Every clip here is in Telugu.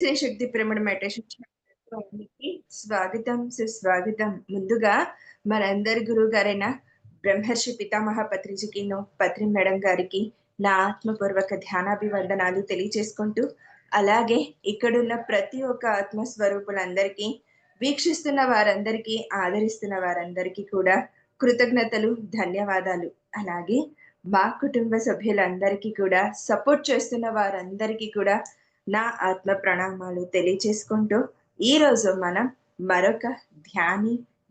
శ్రీ శక్తి పిరమిడ్ మెడిటేషన్ ఛానల్‌కి స్వాగతం, సుస్వాగతం. ముందుగా మనందరి గురువుగారైన బ్రహ్మర్షి పితామహ పత్రిజీకిను, పత్రి మేడం గారికి నా ఆత్మపూర్వక ధ్యానాభివందనాలు తెలియచేసుకుంటూ, అలాగే ఇక్కడున్న ప్రతి ఒక్క ఆత్మస్వరూపులందరికీ, వీక్షిస్తున్న వారందరికీ, ఆదరిస్తున్న వారందరికీ కూడా కృతజ్ఞతలు, ధన్యవాదాలు. అలాగే మా కుటుంబ సభ్యులందరికీ కూడా సపోర్ట్ చేస్తున్న వారందరికీ కూడా నా ఆత్మ ప్రణామాలు తెలియచేసుకుంటూ, ఈరోజు మనం మరొక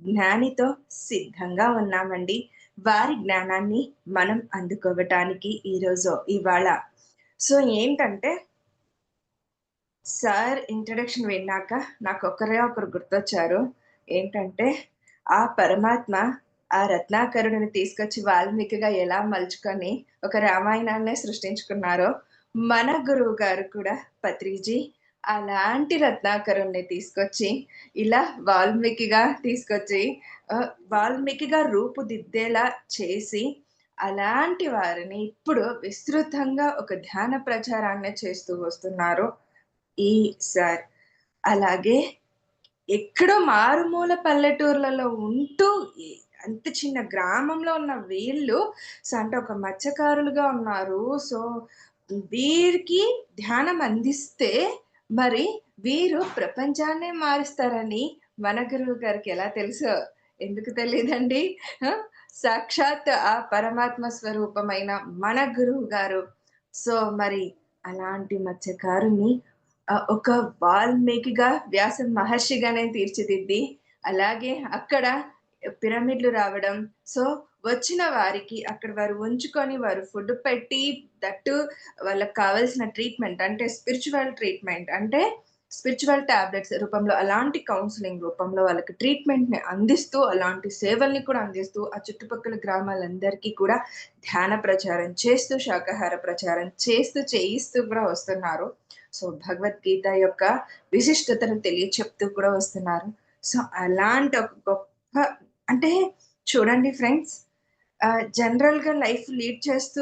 జ్ఞానితో సిద్ధంగా ఉన్నామండి. వారి జ్ఞానాన్ని మనం అందుకోవటానికి ఇవాళ. సో, ఏంటంటే, సార్ ఇంట్రడక్షన్ విన్నాక నాకొకరే ఒకరు గుర్తొచ్చారు. ఏంటంటే, ఆ పరమాత్మ ఆ రత్నాకరుడిని తీసుకొచ్చి వాల్మీకిగా ఎలా మలుచుకొని ఒక రామాయణాన్నే సృష్టించుకున్నారో, మన గురువు గారు కూడా పత్రిజీ అలాంటి రత్నాకరుడిని తీసుకొచ్చి, ఇలా వాల్మీకిగా తీసుకొచ్చి వాల్మీకిగా రూపుదిద్దేలా చేసి, అలాంటి వారిని ఇప్పుడు విస్తృతంగా ఒక ధ్యాన ప్రచారాన్ని చేస్తూ వస్తున్నారు ఈ సార్. అలాగే ఎక్కడో మారుమూల పల్లెటూర్లలో ఉంటూ ఎ అంత చిన్న గ్రామంలో ఉన్న వీళ్ళు అంటే ఒక మత్స్యకారులుగా ఉన్నారు. సో, వీరికి ధ్యానం అందిస్తే మరి వీరు ప్రపంచాన్నే మారుస్తారని మన గురువు గారికి ఎలా తెలుసో ఎందుకు తెలీదండి? ఆ! సాక్షాత్ ఆ పరమాత్మ స్వరూపమైన మన గురువు గారు. సో, మరి అలాంటి మత్స్యకారుని ఒక వాల్మీకిగా, వ్యాస మహర్షిగానే తీర్చిదిద్ది, అలాగే అక్కడ పిరమిడ్‌లు రావడం. సో, వచ్చిన వారికి అక్కడ వారు ఉంచుకొని, వారు ఫుడ్ పెట్టి, దట్టు వాళ్ళకి కావాల్సిన ట్రీట్‌మెంట్ అంటే స్పిరిచ్యువల్ ట్రీట్‌మెంట్ అంటే స్పిరిచ్యువల్ టాబ్లెట్స్ రూపంలో, అలాంటి కౌన్సెలింగ్ రూపంలో వాళ్ళకి ట్రీట్‌మెంట్‌ని అందిస్తూ, అలాంటి సేవల్ని కూడా అందిస్తూ, ఆ చుట్టుపక్కల గ్రామాలందరికీ కూడా ధ్యాన ప్రచారం చేస్తూ, శాకాహార ప్రచారం చేస్తూ, చేయిస్తూ కూడా వస్తున్నారు. సో, భగవద్గీత యొక్క విశిష్టతను తెలియచెప్తూ కూడా వస్తున్నారు. సో, అలాంటి ఒక గొప్ప అంటే చూడండి ఫ్రెండ్స్, జనరల్‌గా లైఫ్ లీడ్ చేస్తూ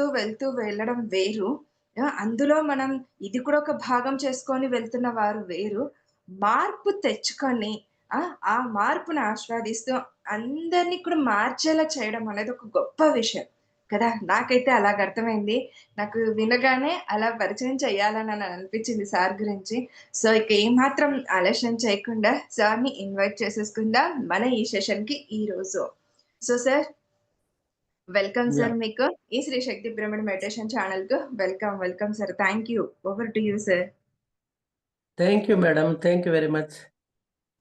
వెళ్ళడం వేరు. అందులో మనం ఇది కూడా ఒక భాగం చేసుకొని వెళ్తున్న వారు వేరు. మార్పు తెచ్చుకొని ఆ మార్పును ఆస్వాదిస్తూ అందరిని కూడా మార్చేలా చేయడం అనేది ఒక గొప్ప విషయం కదా! నాకైతే అలాగ అర్థమైంది. నాకు వినగానే అలా పరిచయం చేయాలని అనిపించింది సార్ గురించి. సో, ఇక ఏమాత్రం ఆలస్యం చేయకుండా సార్‌ని ఇన్వైట్ చేసేసుకుందాం మన ఈ సెషన్‌కి ఈరోజు. So, sir welcome sir yeah! మీకు. ఈ శ్రీ శక్తి పిరమిడ్ మెడిటేషన్ ఛానెల్‌కు welcome. Welcome sir. Thank you. Over to you sir. Thank you madam. Thank you very much.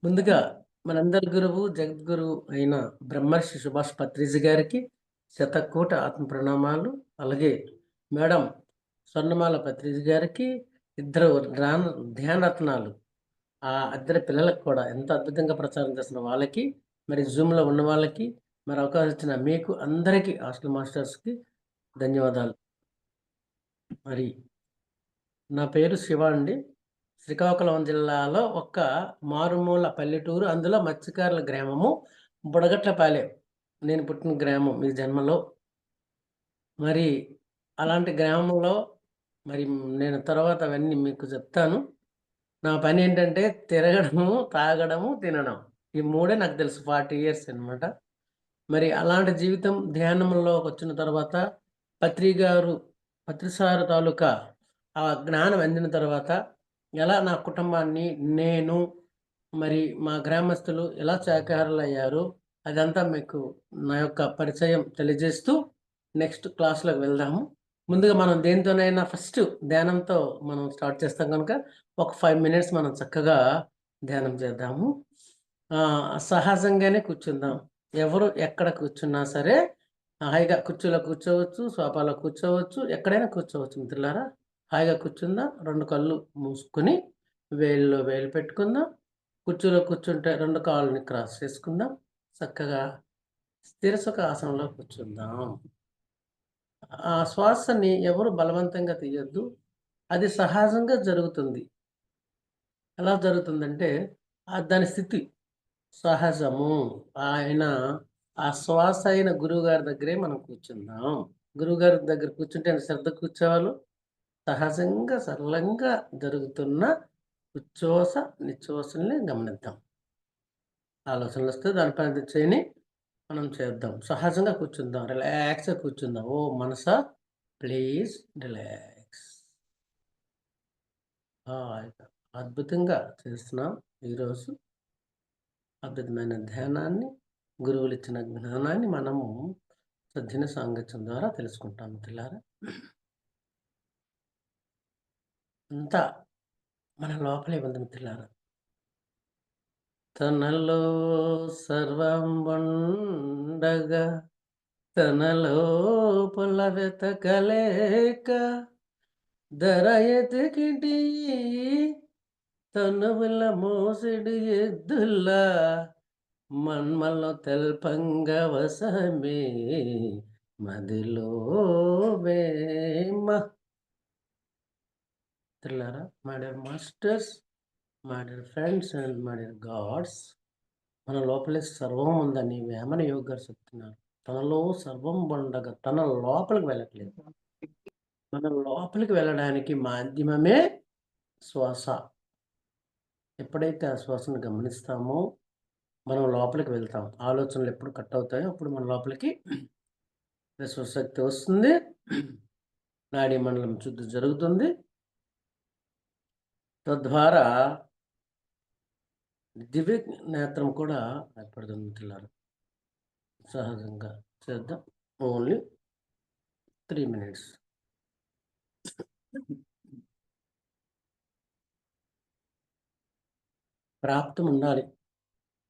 ముందుగా మనందరి గురువు, జగద్గురువు అయిన బ్రహ్మర్షి సుభాష్ పత్రిజీ గారికి శతకోటి ఆత్మ ప్రణామాలు. అలాగే మేడం స్వర్ణమాల పత్రిజీ గారికి, ఇద్దరు ధ్యానరత్నాలు ఆ ఇద్దరి పిల్లలకు కూడా ఎంతో అద్భుతంగా ప్రచారం చేస్తున్న వాళ్ళకి, మరి జూమ్‌లో ఉన్న వాళ్ళకి, మరి అవకాశం ఇచ్చిన మీకు అందరికీ హాస్టల్ మాస్టర్స్‌కి ధన్యవాదాలు. మరి నా పేరు శివ అండి. శ్రీకాకుళం జిల్లాలో ఒక మారుమూల పల్లెటూరు. అందులో మత్స్యకారుల గ్రామము బుడగట్లపాలెం. నేను పుట్టిన గ్రామం ఈ జన్మలో. మరి అలాంటి గ్రామంలో మరి నేను తర్వాత అవన్నీ మీకు చెప్తాను. నా పనేంటంటే తిరగడము, తాగడము, తినడం. ఈ మూడే నాకు తెలుసు. 40 ఇయర్స్ అనమాట. మరి అలాంటి జీవితం ధ్యానంలోకొచ్చిన తర్వాత పత్రి సార్ తాలూకా ఆ జ్ఞానం అందిన తర్వాత ఎలా నా కుటుంబాన్ని, నేను, మరి మా గ్రామస్తులు ఎలా శాకాహారులయ్యారో అదంతా మీకు నా యొక్క పరిచయం తెలియజేస్తూ నెక్స్ట్ క్లాస్‌లోకి వెళ్దాము. ముందుగా మనం దేనితోనైనా ఫస్ట్ ధ్యానంతో మనం స్టార్ట్ చేస్తాం గనుక ఒక 5 మినిట్స్ మనం చక్కగా ధ్యానం చేద్దాము. సహజంగానే కూర్చుందాం. ఎవరు ఎక్కడ కూర్చున్నా సరే హాయిగా కుర్చీలో కూర్చోవచ్చు, సోఫాలో కూర్చోవచ్చు, ఎక్కడైనా కూర్చోవచ్చు మిత్రులారా. హాయిగా కూర్చుందాం. 2 కళ్ళు మూసుకొని వేలులో వేలు పెట్టుకుందాం. కుర్చీలో కూర్చుంటే 2 కాళ్ళని క్రాస్ చేసుకుందాం. చక్కగా స్థిర సుఖాసనంలో కూర్చుందాం. ఆ శ్వాసని ఎవరు బలవంతంగా తీయొద్దు. అది సహజంగా జరుగుతుంది. ఎలా జరుగుతుందంటే దాని స్థితి సహజము. ఆయన ఆ శ్వాస అయిన గురువుగారి దగ్గరే మనం కూర్చుందాం. గురువుగారి దగ్గర కూర్చుంటే ఎంత శ్రద్ధగా కూర్చోవాలో, సహజంగా సరళంగా జరుగుతున్న ఉచ్ఛ్వాస, నిశ్వాసల్ని గమనిద్దాం. ఆలోచనలొస్తే దానిపైన చేయని మనం చేద్దాం. సహజంగా కూర్చుందాం. రిలాక్స్‌గా కూర్చుందాం. ఓ మనసా ప్లీజ్ రిలాక్స్. హాయిగా అద్భుతంగా చేస్తున్నాం ఈరోజు. అద్భుతమైన ధ్యానాన్ని, గురువులిచ్చిన జ్ఞానాన్ని మనము సద్గుణ సాంగత్యం ద్వారా తెలుసుకుంటాం మిత్రులారా. అంతా మన లోపలే ఉంది మిత్రులారా. తనలో సర్వం ఉండగా తన లోపల వెతకలేక ధర ఎతికిటి తనువుల మోసిడి ఎద్దుల్లా మన్మల్లో తెల్పంగ వసమే మదిలో వేమ. మిత్రులారా, my dear masters, my dear friends and my dear God's, మన లోపలే సర్వం ఉందని వేమన యోగి గారు చెప్తున్నారు. తనలో సర్వం ఉండగా తన లోపలికి వెళ్ళట్లేదు. మన లోపలికి వెళ్ళడానికి మాధ్యమమే శ్వాస. ఎప్పుడైతే ఆ శ్వాసను గమనిస్తామో మనం లోపలికి వెళ్తాం. ఆలోచనలు ఎప్పుడు కట్ అవుతాయో అప్పుడు మన లోపలికి విశ్వశక్తి వస్తుంది. నాడీ మండలం శుద్ధి జరుగుతుంది. తద్వారా దివ్య నేత్రం కూడా ఏర్పడుతుంది మిత్రులారా. సహజంగా చేద్దాం. Only 3 minutes. ప్రాప్తం ఉండాలి.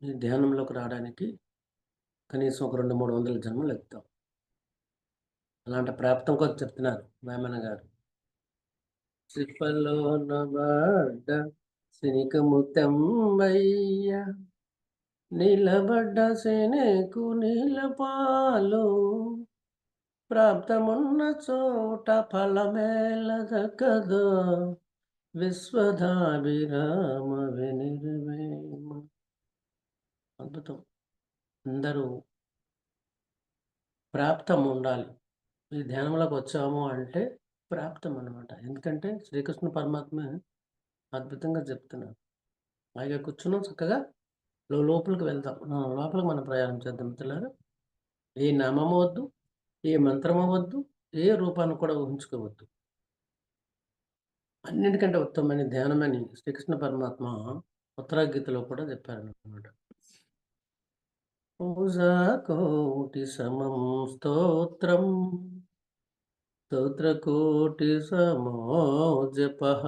ఈ ధ్యానంలోకి రావడానికి కనీసం ఒక 200, 300 జన్మలు ఎత్తుతాం. అలాంటి ప్రాప్తం కోసం చెప్తున్నారు వేమన గారు. సిప్పలోన పడ్డ సినికముతెమ్మయ్య నిలబడ్డ శనెకు నీలపాలు ప్రాప్తమున్న చోట ఫలమేల దక్కదో విశ్వధాభిరామ వినిర్వేమ. అద్భుతం. అందరూ ప్రాప్తం ఉండాలి. ఈ ధ్యానంలోకి వచ్చాము అంటే ప్రాప్తం అన్నమాట. ఎందుకంటే శ్రీకృష్ణ పరమాత్మ అద్భుతంగా చెప్తున్నారు. హాయిగా కూర్చున్నాం చక్కగా లోపలికి వెళ్దాం. లోపలికి మనం ప్రయాణం చేద్దాం మిత్రులారా. ఏ నామము వద్దు, ఏ మంత్రము వద్దు, ఏ రూపాన్ని కూడా ఊహించుకోవద్దు. అన్నిటికంటే ఉత్తమమైన ధ్యానమని శ్రీకృష్ణ పరమాత్మ ఉత్తరాగీతలో కూడా చెప్పారన్నమాట. పూజా కోటి సమం స్తోత్రం స్తోత్రకోటి సమో జపః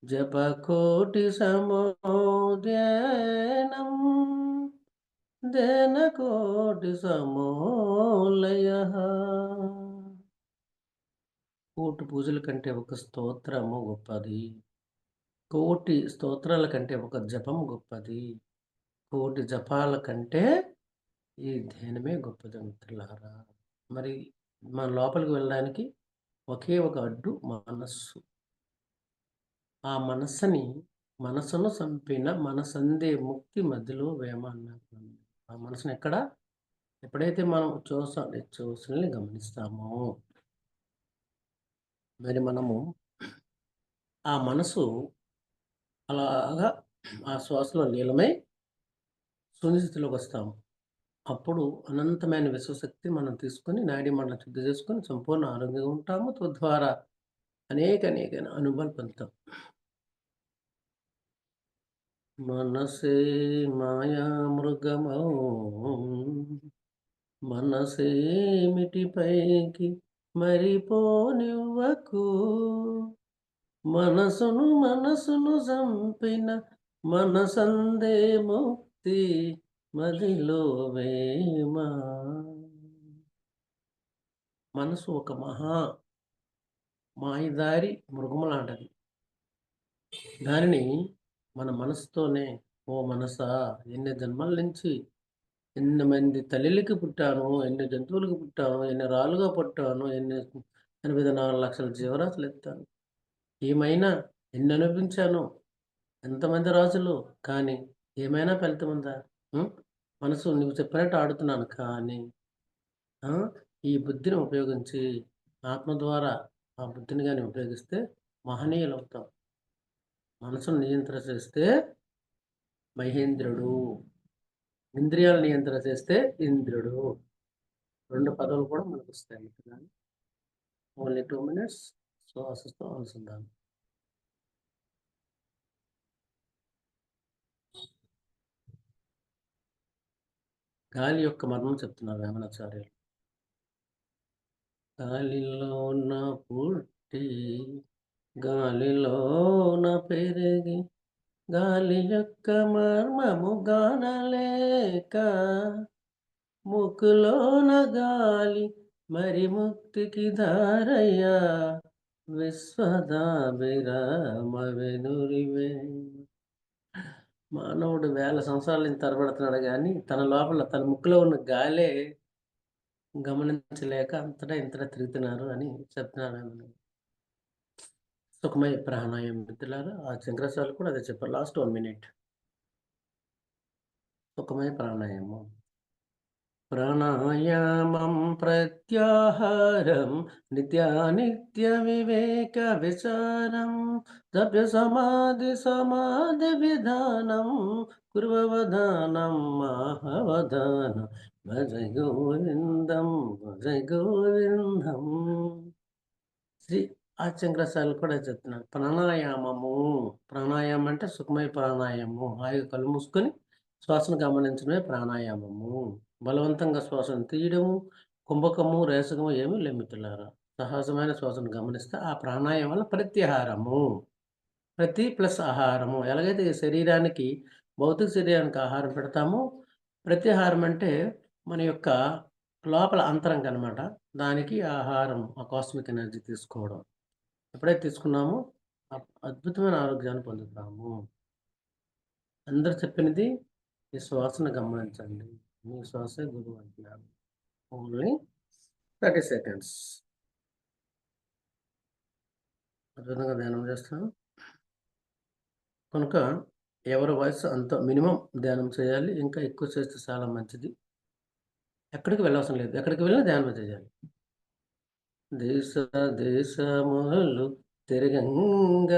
జపకోటి సమో ధ్యానం ధ్యానకోటి సమో లయః. కోటి పూజల కంటే ఒక స్తోత్రము గొప్పది. కోటి స్తోత్రాల కంటే ఒక జపం గొప్పది. కోటి జపాల కంటే ఈ ధ్యానమే గొప్పది మిత్రులారా. మరి మన లోపలికి వెళ్ళడానికి ఒకే ఒక అడ్డు మనస్సు. ఆ మనసును చంపిన మనసందే ముక్తి మధ్యలో వేమ అన్నారు. ఆ మనసును ఎప్పుడైతే మనం ఉచ్ఛ్వాసల్ని గమనిస్తామో మరి మనము ఆ మనసు అలాగా ఆ శ్వాసలో లీలమై శూన్యస్థితిలోకి వస్తాము. అప్పుడు అనంతమైన విశ్వశక్తి మనం తీసుకొని నాడీ మండలం శుద్ధి చేసుకొని సంపూర్ణ ఆరోగ్యంగా ఉంటాము. తద్వారా అనేక అనుభవాలు పొందుతాం. మనసే మాయా మృగమౌ మనసేమిటి పైకి మరిపోనివ్వకు మనసును చంపిన మనసందే ముక్తి మదిలో వేమ. మనసు ఒక మాయదారి మృగము లాంటిది. దానిని మన మనసుతోనే ఓ మనసా ఎన్ని జన్మల నుంచి ఎన్ని మంది తల్లిలకి పుట్టాను, ఎన్ని జంతువులకు పుట్టాను, ఎన్ని రాళ్ళుగా పుట్టాను, 84 లక్షల జీవరాశులు ఎత్తాను. ఏమైనా ఎన్ని అనిపించాను, ఎంతమంది రాజులు, కానీ ఏమైనా ఫలితం ఉందా? మనసు నువ్వు చెప్పినట్టు ఆడుతున్నాను కానీ ఈ బుద్ధిని ఉపయోగించి ఆత్మ ద్వారా ఆ బుద్ధిని కానీ ఉపయోగిస్తే మహనీయులవుతాం. మనసును నియంత్రణ చేస్తే మహేంద్రుడు, ఇంద్రియాల నియంత్రణ చేస్తే ఇంద్రుడు. 2 పదాలు కూడా మనకొస్తాయి ఇక్కడ. ఓన్లీ 2 మినిట్స్ శ్వాసతో అనుసంధానం. గాలి యొక్క మర్మం చెప్తున్నారు వేమనాచార్యులు. గాలిలోన పుట్టి గాలిలోన పెరిగి గాలి యొక్క మర్మము గానలేక ముక్కులోన గాలి మరి ముక్తికి దారయ్యా విశ్వదాభిరామ వెనురివే. మానవుడు వేల సంవత్సరాల నుంచి తరబడుతున్నాడు గాని తన లోపల తన ముక్కులో ఉన్న గాలే గమనించలేక అంతటా ఇంతటా తిరుగుతున్నారు అని చెప్తున్నారు ఆయన. సుఖమయ ప్రాణాయామం మిత్రులారా, ఆ శంకరాచార్యులు కూడా అదే చెప్పారు. Last 1 minute. సుఖమయ ప్రాణాయామం. ప్రాణాయామం ప్రత్యాహారం నిత్యానిత్య వివేక విచారం జప్య సమాధి విధానం కుర్వవధానం మాహవధానం భజ గోవిందం భజ గోవిందం. శ్రీ ఆదిశంకరాచార్యులు కూడా చెప్తున్నారు ప్రాణాయామం అంటే సుఖమయ ప్రాణాయామము. హాయిగా కళ్ళు మూసుకొని శ్వాసను గమనించడమే ప్రాణాయామము. బలవంతంగా శ్వాసను తీయడము, కుంభకము, రేచకము ఏమీ లేవు మిత్రులారా. సహజమైన శ్వాసను గమనిస్తే ఆ ప్రాణాయామం వల్ల ప్రత్యాహారము. ప్రతి ప్లస్ ఆహారము. ఎలాగైతే ఈ శరీరానికి, భౌతిక శరీరానికి ఆహారం పెడతామో, ప్రత్యాహారం అంటే మన యొక్క లోపల అంతరంగం అనమాట. దానికి ఆహారం, ఆ కాస్మిక్ ఎనర్జీ తీసుకోవడం. ఎప్పుడైతే తీసుకున్నామో అద్భుతమైన ఆరోగ్యాన్ని పొందుతాము. అందరూ చెప్పినది ఈ శ్వాసను గమనించండి. మీ శ్వాసే గురువు అంటున్నారు. Only 30 seconds. అద్భుతంగా ధ్యానం చేస్తాను. కనుక ఎవరి వయసు అంత మినిమం ధ్యానం చేయాలి. ఇంకా ఎక్కువ చేస్తే చాలా మంచిది. ఎక్కడికి వెళ్ళవసరం లేదు. ఎక్కడికి వెళ్ళినా ధ్యానం చేయాలి. దేశ దేశములు తిరగంగ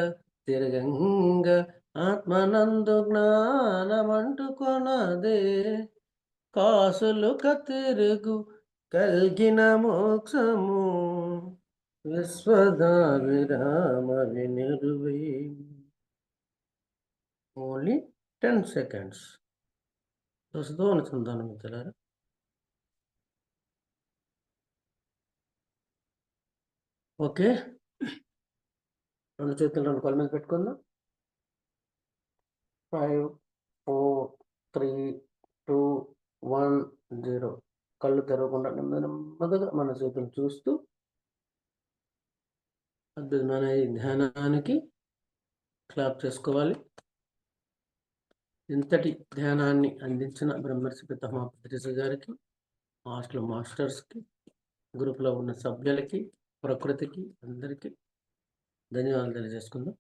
ఆత్మనందు జ్ఞానమంటుకొనదే కాసులు కతిరుగు కలిగిన మోక్షము విశ్వదావిరామ వినురువే. Only 10 seconds. శ్వాసతో అనుసంధానం మిత్రులారా. ఓకే, 2 చేతులు 2 కళ్ళ మీద పెట్టుకుందాం. 5, 4, 3, 2, 1, 0. కళ్ళు తెరవకుండా నెమ్మదిగా మన చేతులు చూస్తూ అద్భుతమైన ఈ ధ్యానానికి క్లాప్ చేసుకోవాలి. ఇంతటి ధ్యానాన్ని అందించిన బ్రహ్మర్షి పితామహ పత్రిజీ గారికి, హాస్టల్ మాస్టర్స్కి, గ్రూప్లో ఉన్న సభ్యులకి, ప్రకృతికి, అందరికీ ధన్యవాదాలు తెలియజేసుకుందాం.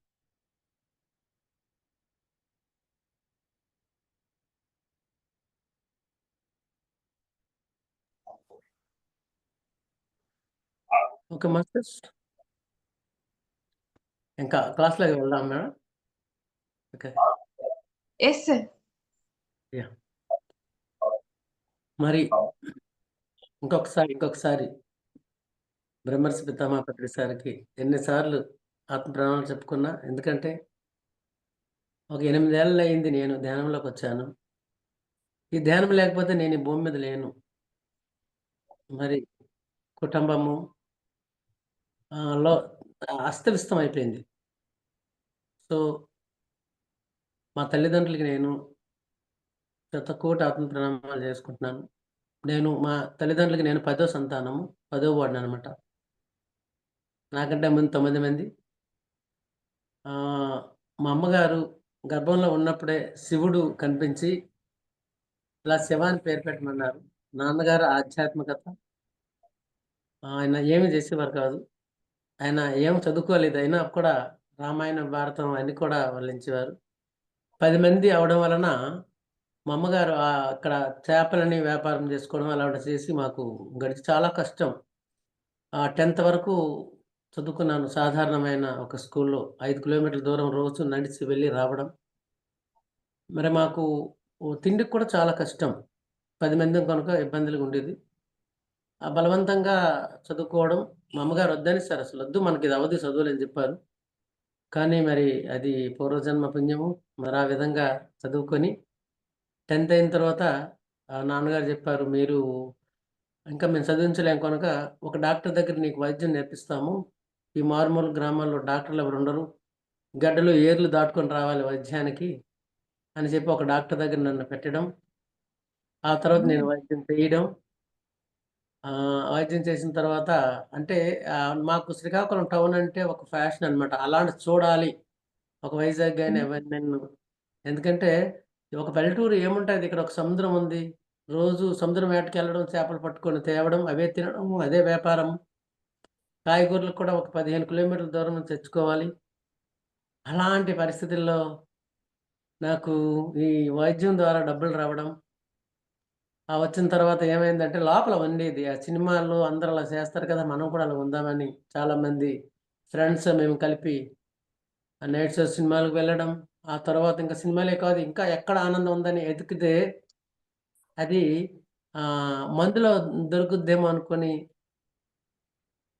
ఓకే మాస్టర్స్, ఇంకా క్లాస్లోకి వెళ్దాం madam. Okay, yes sir. Yeah. మరి ఇంకొకసారి బ్రహ్మర్షి పితామహ పత్రిజీ సార్కి ఎన్నిసార్లు ఆత్మ ప్రణామాలు చెప్పుకున్నా. ఎందుకంటే ఒక 8 ఏళ్ళు అయింది నేను ధ్యానంలోకి వచ్చాను. ఈ ధ్యానం లేకపోతే నేను ఈ భూమి మీద లేను. మరి కుటుంబము లో అస్తవ్యస్తం అయిపోయింది. సో మా తల్లిదండ్రులకి నేను శతకోటి ఆత్మ ప్రణామాలు చేసుకుంటున్నాను. మా తల్లిదండ్రులకి నేను 10వ సంతానము, 10వ వాడిననమాట. నాకంటే ముందు 9 మంది. మా అమ్మగారు గర్భంలో ఉన్నప్పుడే శివుడు కనిపించి ఇలా శివ అని పేరు పెట్టమన్నారు. నాన్నగారు ఆధ్యాత్మికత. ఆయన ఏమి చేసేవారు కాదు. ఆయన ఏం చదువుకోలేదు. అయినా కూడా రామాయణం, భారతం అన్నీ కూడా వల్లించేవారు. 10 మంది అవ్వడం వలన మా అమ్మగారు అక్కడ చేపలని వ్యాపారం చేసుకోవడం అలాంటివి చేసి మాకు చాలా కష్టం. 10th వరకు చదువుకున్నాను. సాధారణమైన ఒక స్కూల్‌లో 5 కిలోమీటర్ల దూరం రోజు నడిచి వెళ్లి రావడం. మరి మాకు తిండికి కూడా చాలా కష్టం. 10 మందిం కనుక ఇబ్బందులుగుండేది. బలవంతంగా చదువుకోవడం. మా అమ్మగారు వద్దనేసారసలు. "వద్దు మనకిదవ్వదు చదువులని" జెప్పారు. కానీ మరి అది పూర్వజన్మ పుణ్యము. మరి ఆ విధంగా చదువుకొని 10థ్ అయిన తర్వాత నాన్నగారు జెప్పారు, "మీరు ఇంకా మేము చదివించలేం కనుక ఒక డాక్టర్ దగ్గర నీకు వైద్యం నేర్పిస్తాము. ఈ మారుమూల గ్రామాల్లో డాక్టర్‌లెవరుండరు. గడ్డలు, ఏర్లు దాటుకొని రావాలి వైద్యానికి" అని చెప్పి ఒక డాక్టర్ దగ్గర నన్ను పెట్టడం. ఆ తర్వాత హ్మ్. నేను వైద్యం చేయడం. వైద్యం చేసిన తర్వాత అంటే మాకు శ్రీకాకుళం టౌన్ అంటే ఒక ఫ్యాషన్ అనమాట. అలాంటిది చూడాలి. ఒక వైజాగ్ గాని హ్మ్. అవన్నీను. ఎందుకంటే ఒక పల్లెటూరు ఏముంటది ఇక్కడ ఒక సముద్రం ఉంది. రోజు సముద్రం వేటకెళ్ళడం, చేపలు పట్టుకొని తేవడం, అవే తినడం, అదే వ్యాపారం. కాయగూరలు కూడా ఒక 15 కిలోమీటర్ల దూరం నుంచి తెచ్చుకోవాలి. అలాంటి పరిస్థితుల్లో నాకు ఈ వైద్యం ద్వారా డబ్బులు రావడం. వచ్చిన తర్వాత ఏమైందంటే లోపల ఉండేది. ఆ సినిమాల్లో అందరూ అలా చేస్తారు కదా! మనం కూడా అలా ఉందామని చాలామంది ఫ్రెండ్స్ మేము కలిపి నైట్ షో సినిమాలకు వెళ్ళడం. ఆ తర్వాత ఇంకా సినిమాలే కాదు ఇంకా ఎక్కడ ఆనందం ఉందని ఎతికితే అది మందులో దొరుకుద్దేమో అనుకోని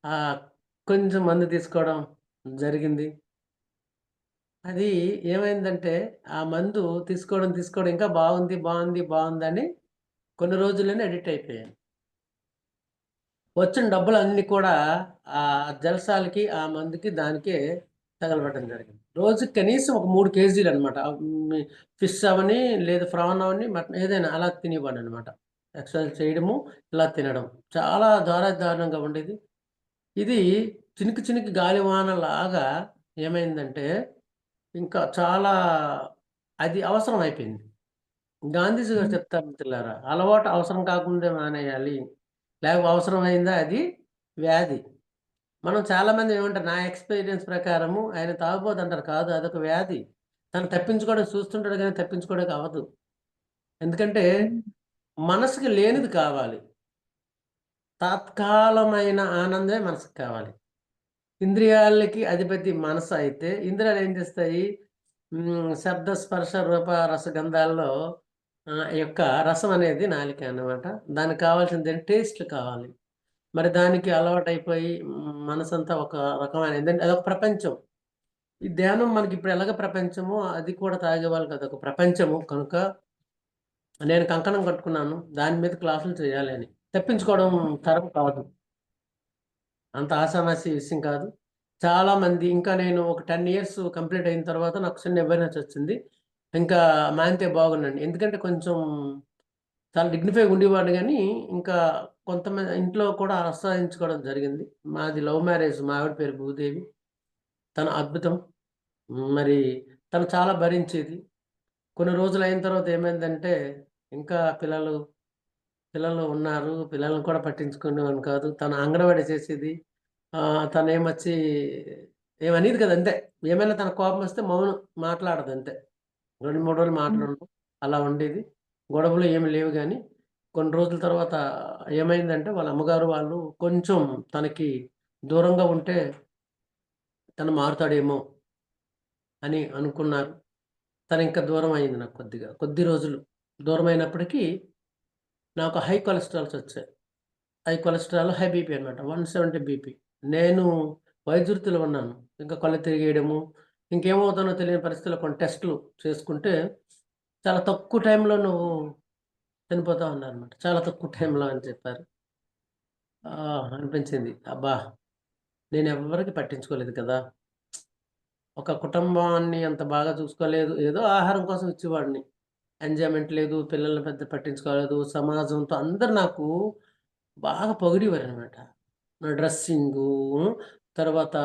ఆహ్, కొంచెం మందు తీసుకోవడం జరిగింది. అది ఏమైందంటే ఆ మందు తీసుకోవడం ఇంకా బావుందని కొన్ని రోజుల్లోనే అడిక్ట్ అయిపోయాను. వచ్చిన డబ్బులన్నీ కూడా జల్సాలకి, ఆ మందుకి, దానికే తగలబెట్టడం జరిగింది. రోజుకి కనీసం ఒక 3 కేజీలనమాట. ఫిష్ అవ్వని, లేదా ప్రాన్ అవ్వని, మటన్ ఏదైనా అలా తినేవాడిననమాట. ఎక్సర్సైజ్ చేయడము, ఇలా తినడం. చాలా దారుణంగా ఉండేది. ఇది చినుకు గాలివానలాగా ఏమైందంటే, ఇంకా చాలా అది అవసరం అయిపోయింది. గాంధీజీ గారు హ్మ్. చెప్తారు మిత్రులారా, అలవాటు అవసరం కాకముందే మానేయాలి. అవసరమైందా అది వ్యాధి. మనం చాలామంది ఏమంటారు, నా ఎక్స్‌పీరియన్స్ ప్రకారము ఆయన తాగుబోతంటారు. కాదు అదొక వ్యాధి. తను తప్పించుకోవడానికి చూస్తుంటాడు గానీ తప్పించుకోవడానికి అవ్వదు. ఎందుకంటే హ్మ్. మనసుకి లేనిది కావాలి. తాత్కాలమైన ఆనందమే మనసుకు కావాలి. ఇంద్రియాలకి అధిపతి మనసయితే ఇంద్రియాలేం చేస్తాయి? శబ్ద, స్పర్శ, రూప, రసగంధాల్లో యొక్క రసం అనేది నాలిక అన్నమాట. దానికి కావాల్సిందేంటి టేస్ట్ కావాలి. మరి దానికి అలవాటైపోయి మనసంతా ఒక రకమైన ఏందంటే అదొక ప్రపంచం. ఈ ధ్యానం మనకిప్పుడు ఎలాగ ప్రపంచమో అది కూడా తాగే వాళ్ళకి అదొక ప్రపంచము. కనుక నేను కంకణం కట్టుకున్నాను. దాని మీద క్లాసులు చేయాలి అని. తప్పించుకోవడం తరం కాదు. అంత ఆషామాషీ విషయం కాదు. చాలామంది ఇంకా నేను ఒక 10 ఇయర్స్ కంప్లీట్ అయిన తర్వాత నాకు చిన్న అవేర్‌నెస్ వచ్చింది. ఇంకా మానితే బాగుండండి. ఎందుకంటే కొంచెం చాలా డిగ్నిఫై‌గా ఉండేవాడిని గానీ, ఇంకా కొంతమంది ఇంట్లో కూడా అసహించుకోవడం జరిగింది. మాది లవ్ మ్యారేజ్. మా ఆవిడ పేరు భూదేవి. తను అద్భుతం. మరి తను చాలా భరించేది. కొన్ని రోజులయిన తర్వాత ఏమైందంటే, ఇంకా పిల్లలు ఉన్నారు. పిల్లల్ని కూడా పట్టించుకునేవాడిని కాదు. తను అంగన్వాడీ చేసేది. తనేమొచ్చి ఏమనేది కాదు అంతే. ఏమైనా తనకు కోపమొస్తే మౌనం. మాట్లాడదంతే. 2, 3 రోజులు హ్మ్. మాటలుండవు. అలా ఉండేది. గొడవలు ఏమి లేవు గానీ, కొన్ని రోజుల తర్వాత ఏమైందంటే, వాళ్ళ అమ్మగారు వాళ్ళు కొంచెం తనకి దూరంగా ఉంటే తను మారుతాడేమో అని అనుకున్నారు. తనింకా దూరమయింది నాకు కొద్దిగా. కొద్ది రోజులు దూరమైనప్పటికీ నాకు హై కొలెస్ట్రాల్సొచ్చాయి. హై కొలెస్ట్రాల్, హై బీపీ అనమాట. 170 బీపీ. నేను వైద్య వృత్తిలో ఉన్నాను. ఇంకా కళ్ళు తిరిగేయడము, ఇంకేమవుతానో తెలియని పరిస్థితిలో కొన్ని టెస్టులు చేసుకుంటే, చాలా తక్కువ టైంలో నువ్వు చనిపోతావు అన్నారన్నమాట. చాలా తక్కువ టైంలో అని చెప్పారు. అనిపించింది. అబ్బా! నేనెవ్వరికీ పట్టించుకోలేదు కదా! ఒక కుటుంబాన్ని అంత బాగా చూసుకోలేదు. ఏదో ఆహారం కోసం ఇచ్చేవాడిని. ఎంజాయ్‌మెంట్ లేదు. పిల్లల్ని పెద్ద పట్టించుకోలేదు. సమాజంతో అందరూ నాకు బాగా పొగిడేవారనమాట. నా డ్రెస్సింగు, తర్వాత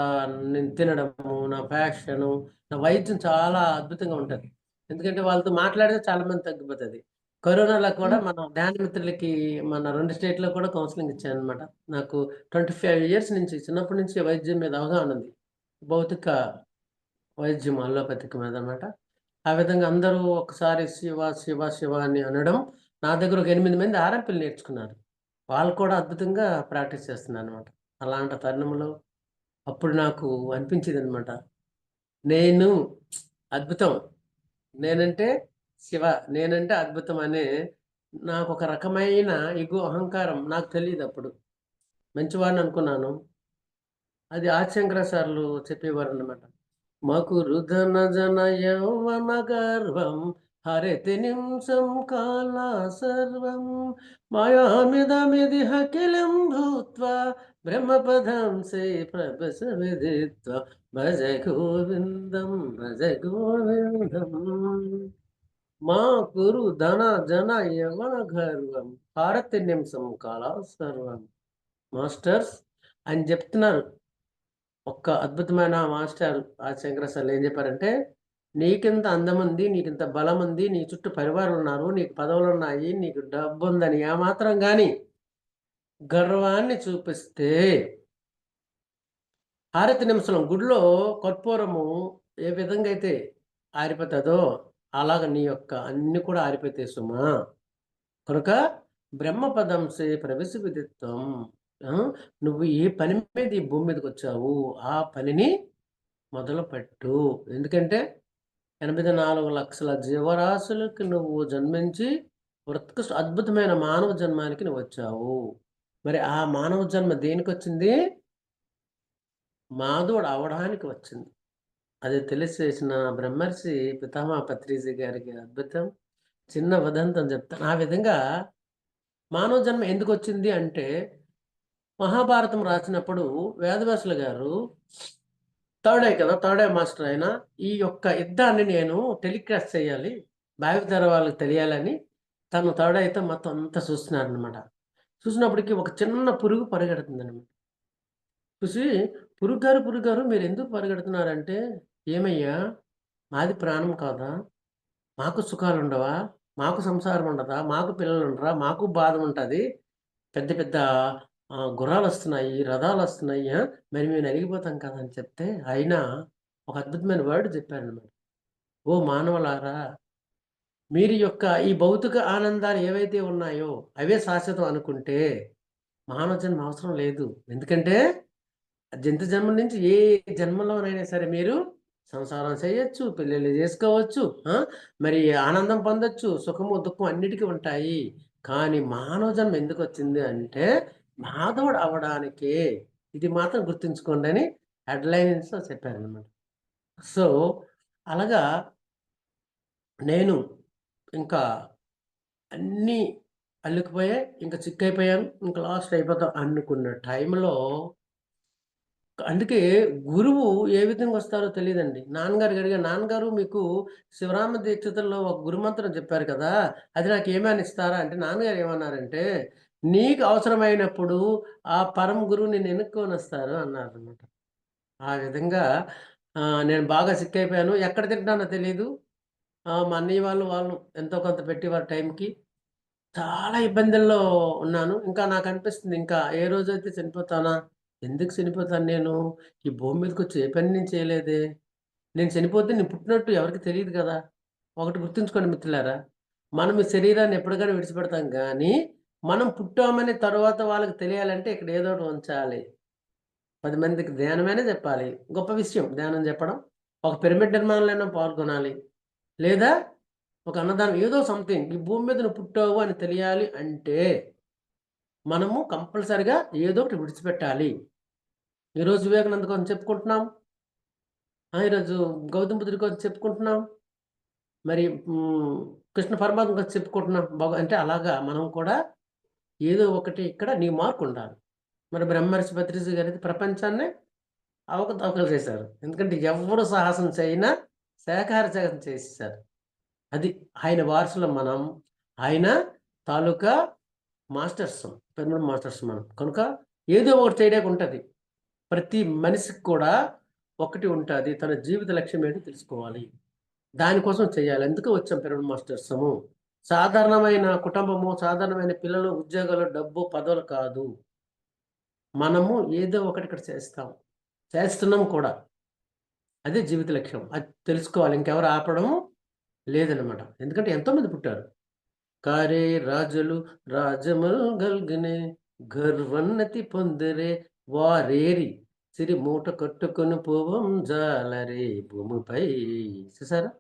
నేను తినడము, నా ఫ్యాషను, నా వైద్యం చాలా అద్భుతంగా ఉంటది. ఎందుకంటే వాళ్ళతో మాట్లాడితే చాలా మంది తగ్గిపోతది. కరోనాలో కూడా హ్మ్. మన ధ్యాన మిత్రులకి మన 2 స్టేట్‌లో కూడా కౌన్సెలింగ్ ఇచ్చాననమాట. నాకు 25 ఇయర్స్ నుంచి చిన్నప్పటి నుంచి వైద్యం మీద అవగాహన ఉంది. భౌతిక వైద్యం అల్లోపతిక్ మీదనమాట. ఆ విధంగా అందరూ ఒకసారి శివ అని అనడం. నా దగ్గర ఒక 8 మంది ఆర్ఎంపీలు నేర్చుకున్నారు. వాళ్ళు కూడా అద్భుతంగా ప్రాక్టీస్ చేస్తున్నారనమాట. అలాంటి తరుణంలో అప్పుడు నాకు అనిపించిందనమాట. నేను అద్భుతం. నేనంటే శివ. నేనంటే అద్భుతం అనే నాకొక రకమైన ఇగో, అహంకారం నాకు తెలీదప్పుడు. మంచివాడిని అనుకున్నాను. అది ఆదిశంకర సార్లు చెప్పేవారన్నమాట. మకురుధన జన యౌవన గర్వం హరతి నింసం కాల సర్వం మాయామిదమిదిహ కిలం భూత్వా బ్రహ్మపదం సే ప్రభస విదిత్వ భజ గోవిందం భజ గోవిందం. మా కురు ధన జన యవన గర్వం హారతి నింసం కాల సర్వం. మాస్టర్స్ అని చెప్తున్నారు. ఒక్క అద్భుతమైన మాస్టర్ ఆ శంకరసార్లు ఏం చెప్పారంటే, నీకింత అందం ఉంది, నీకింత బలం ఉంది, నీ చుట్టూ పరివారం ఉన్నారు, నీకు పదవులు ఉన్నాయి, నీకు డబ్బు ఉందని ఏమాత్రం కానీ గర్వాన్ని చూపిస్తే హారతి నిమిషం గుడిలో కర్పూరము ఏ విధంగా అయితే ఆరిపోతుందో అలాగ నీ యొక్క అన్ని కూడా ఆరిపోతాయి సుమా. కనుక బ్రహ్మపదంసే ప్రవేశ విదిత్వం. నువ్వు ఏ పని మీద ఈ భూమి మీదకి వచ్చావు ఆ పనిని మొదలుపెట్టు. ఎందుకంటే 84 లక్షల జీవరాశులకు నువ్వు జన్మించి ఉత్కృష్ట అద్భుతమైన మానవ జన్మానికి నువ్వు వచ్చావు. మరి ఆ మానవ జన్మ దేనికి వచ్చింది? మాధవుడు అవడానికి వచ్చింది. అది తెలిసేసిన బ్రహ్మర్షి పితామహ పత్రిజీ గారికి అద్భుతం. చిన్న ఉదంతం చెప్తాను. ఆ విధంగా మానవ జన్మ ఎందుకు వచ్చింది అంటే, మహాభారతం రాసినప్పుడు వేదవ్యాసులు గారు థర్డ్ ఐ కదా, థర్డ్ ఐ మాస్టర్ ఆయన, ఈ యొక్క యుద్ధాన్ని నేను టెలికాస్ట్ చేయాలి, భావితర వాళ్ళకి తెలియాలని తను థర్డ్ ఐతో మొత్తం అంతా చూస్తున్నాడు అనమాట. చూసినప్పటికీ ఒక చిన్న పురుగు పరిగెడుతుంది అనమాట. చూసి, పురుగు గారు మీరు ఎందుకు పరిగెడుతున్నారంటే, ఏమయ్యా మాది ప్రాణం కాదా, మాకు సుఖాలు ఉండవా, మాకు సంసారం ఉండదా, మాకు పిల్లలు ఉండరా, మాకు బాధ ఉంటుంది, పెద్ద పెద్ద గుర్రాలు వస్తున్నాయి, రథాలు వస్తున్నాయి, మరి మేము నలిగిపోతాం కదా అని చెప్తే ఆయన ఒక అద్భుతమైన వర్డ్ చెప్పారనమాట. ఓ మానవులారా, మీరు యొక్క ఈ భౌతిక ఆనందాలు ఏవైతే ఉన్నాయో అవే శాశ్వతం అనుకుంటే మానవ జన్మ అవసరం లేదు. ఎందుకంటే జంతు జన్మ నుంచి ఏ జన్మలోనైనా సరే మీరు సంసారం చేయొచ్చు, పెళ్ళిళ్ళు చేసుకోవచ్చు, మరి ఆనందం పొందొచ్చు, సుఖము దుఃఖం అన్నిటికీ ఉంటాయి. కానీ మానవ జన్మ ఎందుకు వచ్చింది అంటే మాధవుడు అవడానికే. ఇది మాత్రం గుర్తుంచుకోండి అని హెడ్లైన్స్ చెప్పారనమాట. సో అలాగా నేను ఇంకా అన్నీ అల్లుకుపోయాయి, ఇంకా చిక్కైపోయాను, ఇంకా లాస్ట్ అయిపోతాం అనుకున్న టైంలో అందుకే గురువు ఏ విధంగా వస్తారో తెలియదండి. నాన్నగారికి అడిగా, నాన్నగారు మీకు శివరామ దీక్షితుల్లో ఒక గురుమంత్రం చెప్పారు కదా, అది నాకు ఏమైనా ఇస్తారా అంటే నాన్నగారు ఏమన్నారంటే, నీకు అవసరమైనప్పుడు ఆ పరమ గురువు నేను ఎన్నుక్కొని వస్తారు అన్నారనమాట. ఆ విధంగా నేను బాగా సిక్కైపోయాను. ఎక్కడ తింటున్నానో తెలీదు. మా అన్నయ్య వాళ్ళు ఎంతో కొంత పెట్టేవారు టైంకి. చాలా ఇబ్బందుల్లో ఉన్నాను. ఇంకా నాకనిపిస్తుంది, ఇంకా ఏ రోజైతే చనిపోతానా? ఎందుకు చనిపోతాను నేను? ఈ భూమి మీదకొచ్చి ఏ పని నేను చేయలేదే. నేను చనిపోతే నేను పుట్టినట్టు ఎవరికీ తెలీదు గదా! ఒకటి గుర్తుంచుకోండి మిత్రులారా. మనం ఈ శరీరాన్ని ఎప్పటికైనా విడిచిపెడతాం గానీ, మనం పుట్టామని తరువాత వాళ్ళకి తెలియాలంటే ఇక్కడ ఏదో ఒకటి ఉంచాలి. 10 మందికి ధ్యానమైనా చెప్పాలి. గొప్ప విషయం ధ్యానం చెప్పడం. ఒక పిరమిడ్ నిర్మాణంలోనైనా పాల్గొనాలి. లేదా ఒక అన్నదానం ఏదో సంథింగ్. ఈ భూమి మీద నువ్వు పుట్టావు అని తెలియాలి అంటే, మనము కంపల్సరీగా ఏదో ఒకటి విడిచిపెట్టాలి. ఈరోజు వివేకానంద కోసం చెప్పుకుంటున్నాం. ఈరోజు గౌతమ బుద్ధుడి కోసం చెప్పుకుంటున్నాం. మరి కృష్ణ పరమాత్మ కోసం చెప్పుకుంటున్నాం. అంటే అలాగా మనం కూడా ఏదో ఒకటి ఇక్కడ నీ మార్క్ ఉండాలి. మరి బ్రహ్మర్షి పత్రిజీ గారైతే ప్రపంచాన్నే అవకతవకలు చేశారు. ఎందుకంటే ఎవ్వరు సాహసం చేయనా శాకాహార జగం చేసేసారు. అది ఆయన వారసులం మనం. ఆయన తాలూకా మాస్టర్స్, పెర్మనెంట్ మాస్టర్స్ మనం. కనుక ఏదో ఒకటి చేయడానికి ఉంటది. ప్రతి మనిషికి కూడా ఒకటి ఉంటది. తన జీవిత లక్ష్యం ఏంటో తెలుసుకోవాలి. దానికోసం చేయాలి. అందుకే వచ్చాం పిరమిడ్ మాస్టర్సము. సాధారణమైన కుటుంబము, సాధారణమైన పిల్లలు, ఉద్యోగాలు, డబ్బు, పదవులు కాదు. మనము ఏదో ఒకటి ఇక్కడ చేస్తాం. చేస్తున్నాం కూడా. అదే జీవిత లక్ష్యం. అది తెలుసుకోవాలి. ఇంకెవరు ఆపడం లేదనమాట. ఎందుకంటే ఎంతోమంది పుట్టారు. కారే రాజులు రాజముల్ గల్గనే గర్వన్నతి పొందరే వారేరి సిరి మూట కట్టుకొని పోవం జాలరి భూమిపై. చూసారా?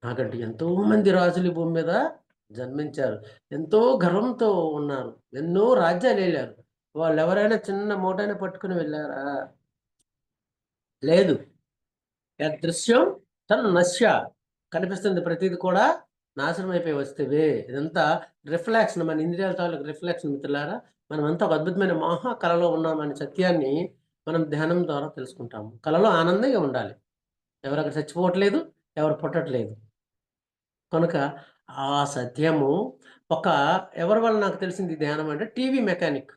నాకంటే ఎంతో మంది రాజులు ఈ భూమి మీద జన్మించారు. ఎంతో గర్వంతో ఉన్నారు. ఎన్నో రాజ్యాలేలారు. వాళ్ళెవరైనా చిన్న మూటైనా పట్టుకొని వెళ్ళారా? లేదు. యదృశ్యం తన్నశ్య. కనిపిస్తుంది ప్రతీది కూడా నాశనం అయిపోయి వస్తేవే. ఇదంతా రిఫ్లెక్షన్, మన ఇంద్రియాల తాలూకు రిఫ్లెక్షన్ మిత్రులారా. మనమంతా ఒక అద్భుతమైన మహా కళలో ఉన్నామనే సత్యాన్ని మనం ధ్యానం ద్వారా తెలుసుకుంటాము. కళలో ఆనందంగా ఉండాలి. ఎవరు అక్కడ చచ్చిపోవట్లేదు, ఎవరు పుట్టట్లేదు. కనుక ఆ సత్యము ఒక ఎవరి వల్ల నాకు తెలిసింది ధ్యానం అంటే టీవీ మెకానిక్.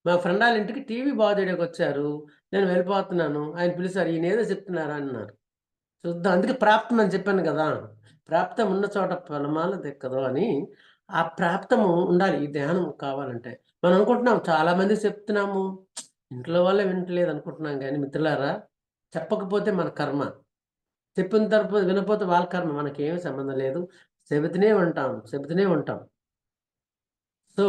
మా ఫ్రెండ్ వాళ్ళ ఇంటికి టీవీ బాగు చేయడానికి వచ్చారు. నేను వెళ్ళిపోతున్నాను. ఆయన పిలిచారు, ఈయనేదో చెప్తున్నారా అన్నారు. చూద్దాం. అందుకే ప్రాప్తం అని చెప్పాను కదా! ప్రాప్తం ఉన్న చోట ఫలమాల దక్కదు అని. ఆ ప్రాప్తము ఉండాలి ఈ ధ్యానం కావాలంటే. మనం అనుకుంటున్నాం చాలా మందికి చెప్తున్నాము. ఇంట్లో వాళ్ళే వినట్లేదు అనుకుంటున్నాం గానీ మిత్రులారా, చెప్పకపోతే మన కర్మ. చెప్పిన తర్వాత వినకపోతే వాళ్ళ కర్మ. మనకేమి సంబంధం లేదు. చెబుతూనే ఉంటాం. చెబుతూనే ఉంటాం. సో,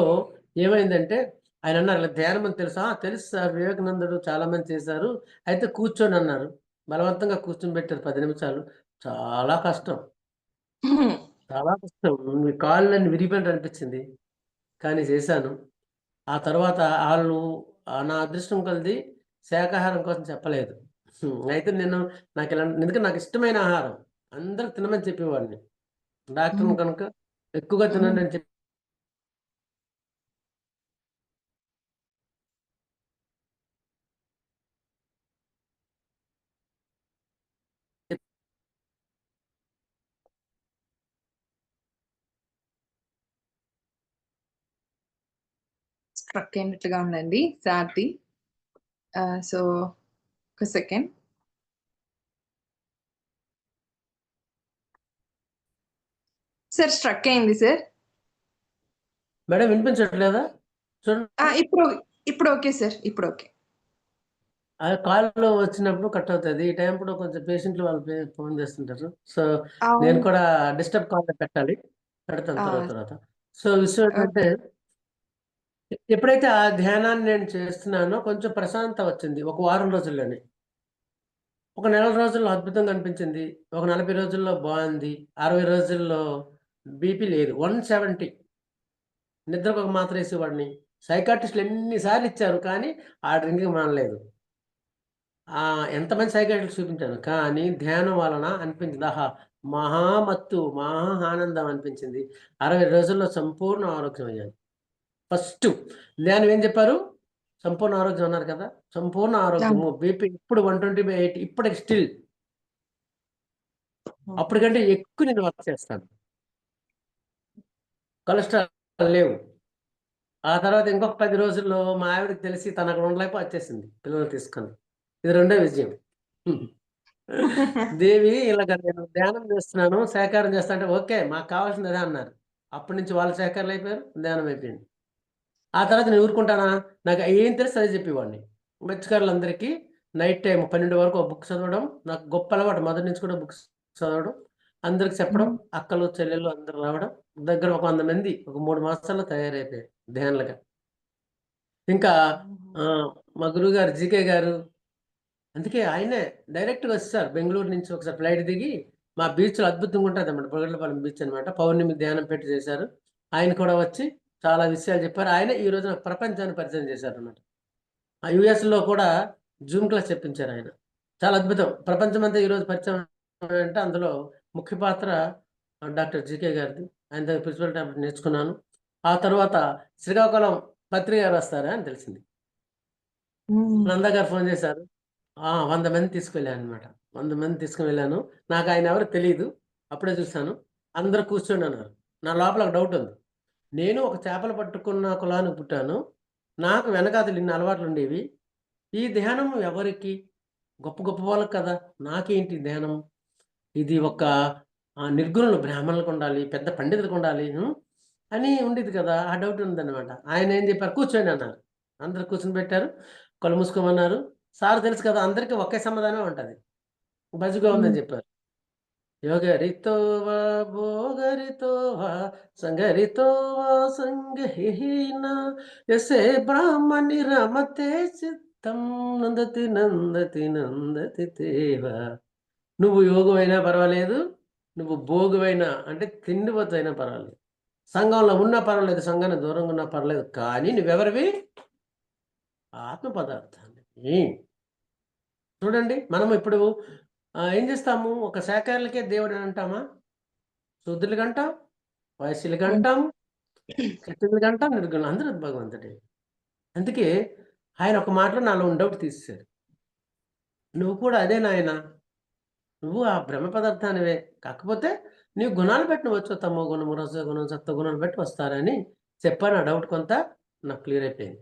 ఏమైందంటే ఆయనన్నారు, "ఇలా ధ్యానం అని తెలుసా?" "ఆ! తెలుసు సార్. వివేకానందుడు చాలా మంది చేశారు. అయితే కూర్చోండి" అన్నారు. బలవంతంగా కూర్చోబెట్టారు 10 నిమిషాలు. చాలా కష్టం. చాలా కష్టం. మీ కాళ్ళన్నీ విరిగిపోయినట్టు అనిపించింది. కానీ చేశాను. ఆ తర్వాత ఆళ్ళు నా అదృష్టం కొలిది శాకాహారం కోసం చెప్పలేదు. అయితే నేను ఎందుకంటే నాకిష్టమైన ఆహారం. అందరూ తినమని చెప్పేవాడిని. డాక్టర్‌ని కనుక ఎక్కువగా తినండి అని చెప్పి స్ట్రక్ అయినట్లుగా ఉందండి సార్‌ది. సో, ఒక సెకండ్. సార్ స్ట్రక్ అయింది సార్. మేడం వినిపించట్లేదా? చూడండి. ఇప్పుడు ఇప్పుడు ఓకే సార్. ఇప్పుడు ఓకే. ఆ కాల్‌లో వచ్చినప్పుడు కట్ అవుతది. ఈ టైంలో కొంచెం పేషెంట్లు వాళ్ళు ఫోన్ చేస్తుంటారు. సో, నేను అవును. కూడా డిస్టర్బ్ కాల్‌లో పెట్టాలి. పెడతాను ఆ! తర్వాత. సో, విషయం ఏంటంటే ఓకే. ఎప్పుడైతే ఆ ధ్యానాన్ని నేను చేస్తున్నానో కొంచెం ప్రశాంతత వచ్చింది. ఒక వారం రోజుల్లోనే. ఒక నెల రోజుల్లో అద్భుతంగా అనిపించింది. ఒక 40 రోజుల్లో బావుంది. 60 రోజుల్లో బీపీ లేదు. 170. నిద్రకు ఒక మాత్ర ఏసేవాడిని. సైకాట్రిస్ట్‌లు ఎన్ని సార్లు ఇచ్చారు. కానీ ఆ డ్రింకింగ్ మానలేదు. ఎంతమంది సైకాట్రిస్ట్‌కి చూపించాను. కానీ ధ్యానం వలన అనిపించింది. ఆహా! మహామత్తు, మహా ఆనందం అనిపించింది. 60 రోజుల్లో సంపూర్ణ ఆరోగ్యం అయ్యాను. ఫస్టు ధ్యానం ఏం చెప్పారు? సంపూర్ణ ఆరోగ్యం అన్నారు కదా! సంపూర్ణ అవును. ఆరోగ్యము. బీపీ ఇప్పుడు 120/80 ఇప్పటికి స్టిల్. హుహు. అప్పటికంటే ఎక్కువ నేను వర్క్ చేస్తాను. కొలెస్ట్రాల్ లేవు. ఆ తర్వాత ఇంకొక 10 రోజుల్లో మా ఆవిడకి తెలిసి తనక్కడ ఉండలేక వచ్చేసింది పిల్లల్ని తీసుకొని. ఇది రెండో విజయం. హ్మ్. దేవి ఇలాగ నేను ధ్యానం చేస్తున్నాను, శాకాహారం చేస్తా అంటే, "ఓకే. మాకు కావాల్సింది అదే" అన్నారు. అప్పటి నుంచి వాళ్ళు శాకాహారులయిపోయారు. ధ్యానం అయిపోయింది. ఆ తర్వాత నేను ఊరుకుంటానా? నాకు ఏం తెలుస్తే అదే చెప్పేవాడిని. మత్స్యకారులందరికీ నైట్ టైమ్ 12 వరకు ఒక బుక్ చదవడం నాకు గొప్ప అలవాటు. మొదటి నుంచి కూడా బుక్స్ చదవడం. అందరికి చెప్పడం. హ్మ్. అక్కలు, చెల్లెళ్ళు అందరూ రావడం. దగ్గర ఒక 100 మంది ఒక 3 మాసాల్లో తయారైపోయారు ధ్యానులుగా. ఇంకా హుహు. మా గురువుగారు జీకే గారు అందుకే ఆయనే డైరెక్ట్‌గా వచ్చేసారు. బెంగుళూరు నుంచి ఒకసారి ఫ్లైట్ దిగి మా బీచ్‌లో అద్భుతంగా ఉంటదన్నమాట. బొగర్లపాలెం బీచ్ అనమాట. పౌర్ణమి ధ్యానం పెట్టి చేశారు. ఆయన కూడా వచ్చి చాలా విషయాలు చెప్పారు. ఆయనే ఈ రోజున ప్రపంచానికి పరిచయం చేశారన్నమాట. ఆ యూఎస్‌లో కూడా జూమ్ క్లాస్ చెప్పించారాయన. చాలా అద్భుతం. ప్రపంచమంతా ఈరోజు పరిచయం అంటే అందులో ముఖ్య పాత్ర డాక్టర్ జీకే గారిది. ఆయన దగ్గర ప్రిన్సిపల్ టాబ్లెట్ నేర్చుకున్నాను. ఆ తర్వాత శ్రీకాకుళం పత్రిక రాస్తారా అని తెలిసింది. హ్మ్. నంద గారు ఫోన్ చేశారు. 100 మంది తీసుకెళ్ళాననమాట. 100 మంది తీసుకొని వెళ్ళాను. నాకాయనెవరో తెలీదు. అప్పుడే చూసాను. అందరూ కూర్చోండన్నారు. నా లోపల ఒక డౌటుంది. నేను ఒక చేపలు పట్టుకున్న కులానికి పుట్టాను. నాకు వెనకాతల ఇన్ని అలవాట్లుండేవి. ఈ ధ్యానం ఎవరికి? గొప్ప గొప్ప వాళ్ళకి కదా! నాకేంటి ధ్యానం? ఇది ఒక నిర్గుణులు బ్రాహ్మణులకుండాలి, పెద్ద పండితులకుండాలి. అని ఉండేది కదా! ఆ డౌట్ ఉందన్నమాట. ఆయనేం చెప్పారు, "కూర్చోండి" అన్నారు. అందరూ కూర్చొనిబెట్టారు. కళ్ళు మూసుకోమన్నారు. సార్ తెలుసు కదా! అందరికి ఒకే సమాధానమే ఉంటది. బజ్‌గా హ్మ్. ఉందని చెప్పారు. "యోగరితో వా భోగరితో వా సంగరితో వా సంగహిహీన యస్సే బ్రాహ్మణి రమతే చిత్" తం నందతి నందతి నందతి తేవ. నువ్వు యోగువైనా పర్వాలేదు, నువ్వు భోగువైనా అంటే తిండిపోతైనా పర్వాలేదు, సంఘంలో ఉన్నా పర్వాలేదు, సంఘానికి దూరంగా ఉన్నా పర్లేదు, కానీ నువ్వెవరివి? ఆత్మ పదార్థాన్ని. చూడండి, మనం ఇప్పుడు ఏం చేస్తాము? ఒక శాఖాహారులకే దేవుడు అని అంటామా? శూద్రులకి అంటాం, వైశ్యులకి అంటాం, క్షత్రియులకి అంటాం, నిర్గుణులు అందరూ భగవంతుడే. అందుకే ఆయన ఒక మాటలో నాలో డౌట్ తీసేశారు. నువ్వు కూడా అదే నాయనా, నువ్వు ఆ బ్రహ్మ పదార్థానివే. కాకపోతే నీవు గుణాలు బట్టి నువ్వు తమో గుణము, రజోగుణం, సత్వగుణాలు బట్టి వస్తారని చెప్పాను. ఆ డౌట్ కొంత నాకు క్లియర్ అయిపోయింది.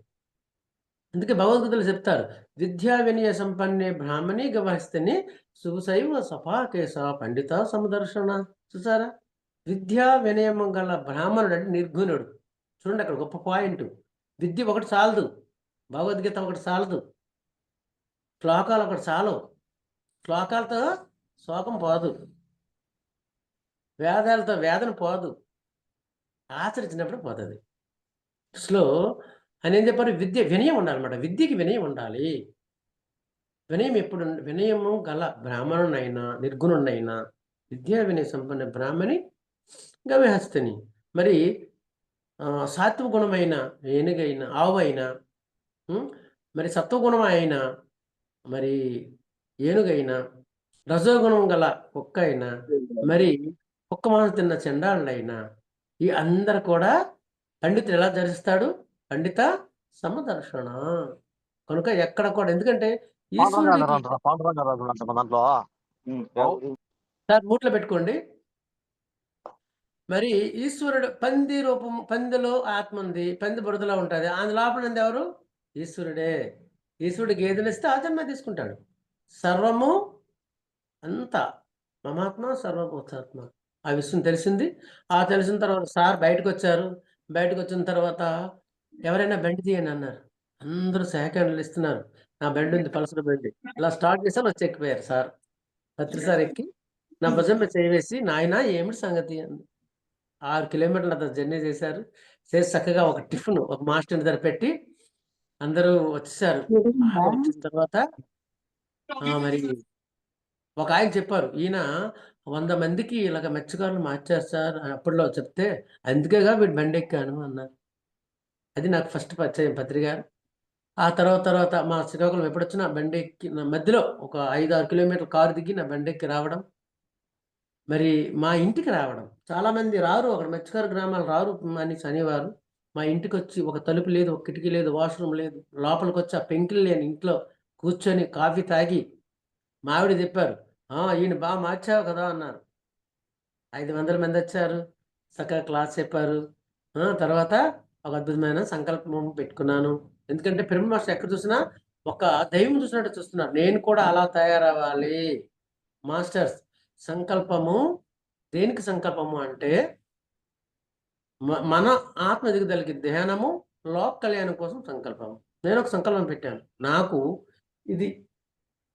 అందుకే భగవద్గీతలో చెప్తారు, విద్యా వినయ సంపన్నే బ్రాహ్మణి గవహస్తిని సుశైవ సపాకేశ పండిత సమదర్శన. చూసారా? విద్యా వినయము గల బ్రాహ్మణుడు అంటే నిర్గుణుడు. చూడండి, అక్కడ గొప్ప పాయింట్. విద్య ఒకటి చాలదు, భగవద్గీత ఒకటి చాలదు, శ్లోకాలు ఒకటి చాలవు. శ్లోకాలతో శోకం పోదు, వేదాలతో వేదన పోదు, ఆచరించినప్పుడు పోతుంది. స్లో అని ఏం చెప్పారు? విద్య వినయం ఉండాలన్నమాట. విద్యకి వినయం ఉండాలి. వినయం ఎప్పుడు? వినయము గల బ్రాహ్మణునైనా నిర్గుణుడైనా విద్యా వినయ సంపన్న బ్రాహ్మణి గవిహస్తిని. మరి సాత్వ గుణమైన ఏనుగైన ఆవు అయినా, మరి సత్వగుణం అయినా, మరి ఏనుగైనా, రజోగుణం గల కుక్క అయినా, మరి కుక్క మాంసం తిన్న చండాళ్ళైనా, ఈ అందరు కూడా పండితులు ఎలా ధరిస్తాడు? పండిత సమదర్శన. కనుక ఎక్కడ కూడా, ఎందుకంటే ఈశ్వరుడికి దాంట్లో సార్ మూట్లో పెట్టుకోండి. మరి ఈశ్వరుడు పంది రూపం, పందిలో ఆత్మ ఉంది, పంది బురదలో ఉంటుంది, ఆయన లోపల ఉంది ఎవరు? ఈశ్వరుడే. ఈశ్వరుడికి ఏది ఇస్తే ఆ జన్మ తీసుకుంటాడు. సర్వము అంతా మమాత్మ సర్వభూతాత్మ. ఆ విషయం తెలిసింది. ఆ తెలిసిన తర్వాత సార్ బయటకు వచ్చారు. బయటకు వచ్చిన తర్వాత ఎవరైనా బండి తీయండి అన్నారు. అందరూ సెకండ్లు ఇస్తున్నారు. నా బండి ఉంది, పలసర బండి. ఇలా స్టార్ట్ చేశాను, వచ్చి ఎక్కిపోయారు సార్. పత్రి సార్ ఎక్కి నా భుజం మీద చేయవేసి, నాయన ఏమిటి సంగతి అంది. 6 కిలోమీటర్లు అంత జర్నీ చేశారు. చేసి చక్కగా ఒక టిఫిన్ ఒక మాస్టర్ దగ్గర పెట్టి అందరూ వచ్చేసారు. వచ్చిన తర్వాత మరి ఒక ఆయన చెప్పారు, ఈయన 100 మందికి ఇలాగ మత్స్యకారులు మార్చారు సార్ అప్పట్లో చెప్తే, అందుకేగా వీడు బండి ఎక్కాను అన్నారు. అది నాకు ఫస్ట్ పరిచయం పత్రిక. ఆ తర్వాత మా శ్రీకాకుళం ఎప్పుడొచ్చినా బండి ఎక్కి నా మధ్యలో ఒక 5-6 కిలోమీటర్ల కారు దిగి నా బండి ఎక్కి రావడం, మరి మా ఇంటికి రావడం. చాలామంది రారు, అక్కడ మత్స్యకార గ్రామాలు రారు అని శనివారం మా ఇంటికి వచ్చి, ఒక తలుపు లేదు, ఒక కిటికీ లేదు, వాష్రూమ్ లేదు, లోపలికి వచ్చి ఆ పెంకిలు లేని ఇంట్లో కూర్చొని కాఫీ తాగి మావిడ చెప్పారు, ఈయన బాగా మార్చావు కదా అన్నారు. 500 మంది వచ్చారు, చక్కగా క్లాస్ చెప్పారు. తర్వాత ఒక అద్భుతమైన సంకల్పం పెట్టుకున్నాను. ఎందుకంటే బ్రహ్మ మాస్టర్ ఎక్కడ చూసినా ఒక దైవం చూసినట్టు చూస్తున్నారు. నేను కూడా అలా తయారవ్వాలి. మాస్టర్స్ సంకల్పము దేనికి సంకల్పము అంటే మన ఆత్మ ఎదుగుదలకి ధ్యానము, లోక కళ్యాణం కోసం సంకల్పం. నేను ఒక సంకల్పం పెట్టాను. నాకు ఇది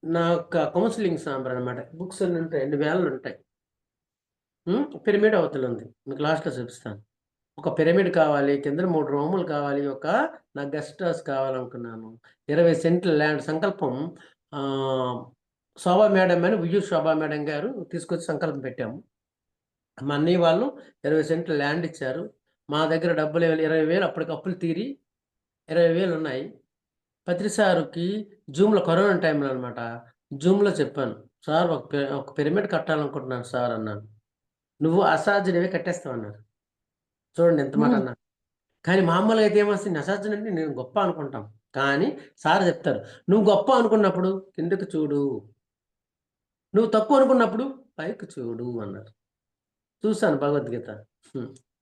నా యొక్క కౌన్సిలింగ్ సాంబర్ అనమాట. బుక్స్ అన్ని ఉంటాయి, 2 వేలు ఉంటాయి. పిరమిడ్ అవతల ఉంది, మీకు లాస్ట్లో చూపిస్తాను. ఒక పిరమిడ్ కావాలి, కింద 3 రూములు కావాలి, నా గెస్ట్ హౌస్ కావాలనుకున్నాను. 20 సెంట్ల ల్యాండ్ సంకల్పం. శోభా మేడం అని, విజయ్ శోభా మేడం గారు తీసుకొచ్చి సంకల్పం పెట్టాము. మా అన్నయ్య వాళ్ళు 20 సెంట్ల ల్యాండ్ ఇచ్చారు. మా దగ్గర డబ్బులు 20,000 అప్పటికి అప్పులు తీరి 20,000 ఉన్నాయి. పత్రి సార్కి జూమ్లో కరోనా టైంలో అనమాట, జూమ్లో చెప్పాను, సార్ ఒక పిరమిడ్ కట్టాలనుకుంటున్నాను సార్ అన్నాను. నువ్వు అసాధ్యుడివే కట్టేస్తావన్నారు. చూడండి ఎంత మాట అన్నారు. కానీ మామూలుగా అయితే ఏమొస్తుంది, అసాధ్యం అంటే నేను గొప్ప అనుకుంటాం. కానీ సార్ చెప్తారు, నువ్వు గొప్ప అనుకున్నప్పుడు కిందకు చూడు, నువ్వు తక్కువ అనుకున్నప్పుడు పైకి చూడు అన్నారు. చూశాను భగవద్గీత.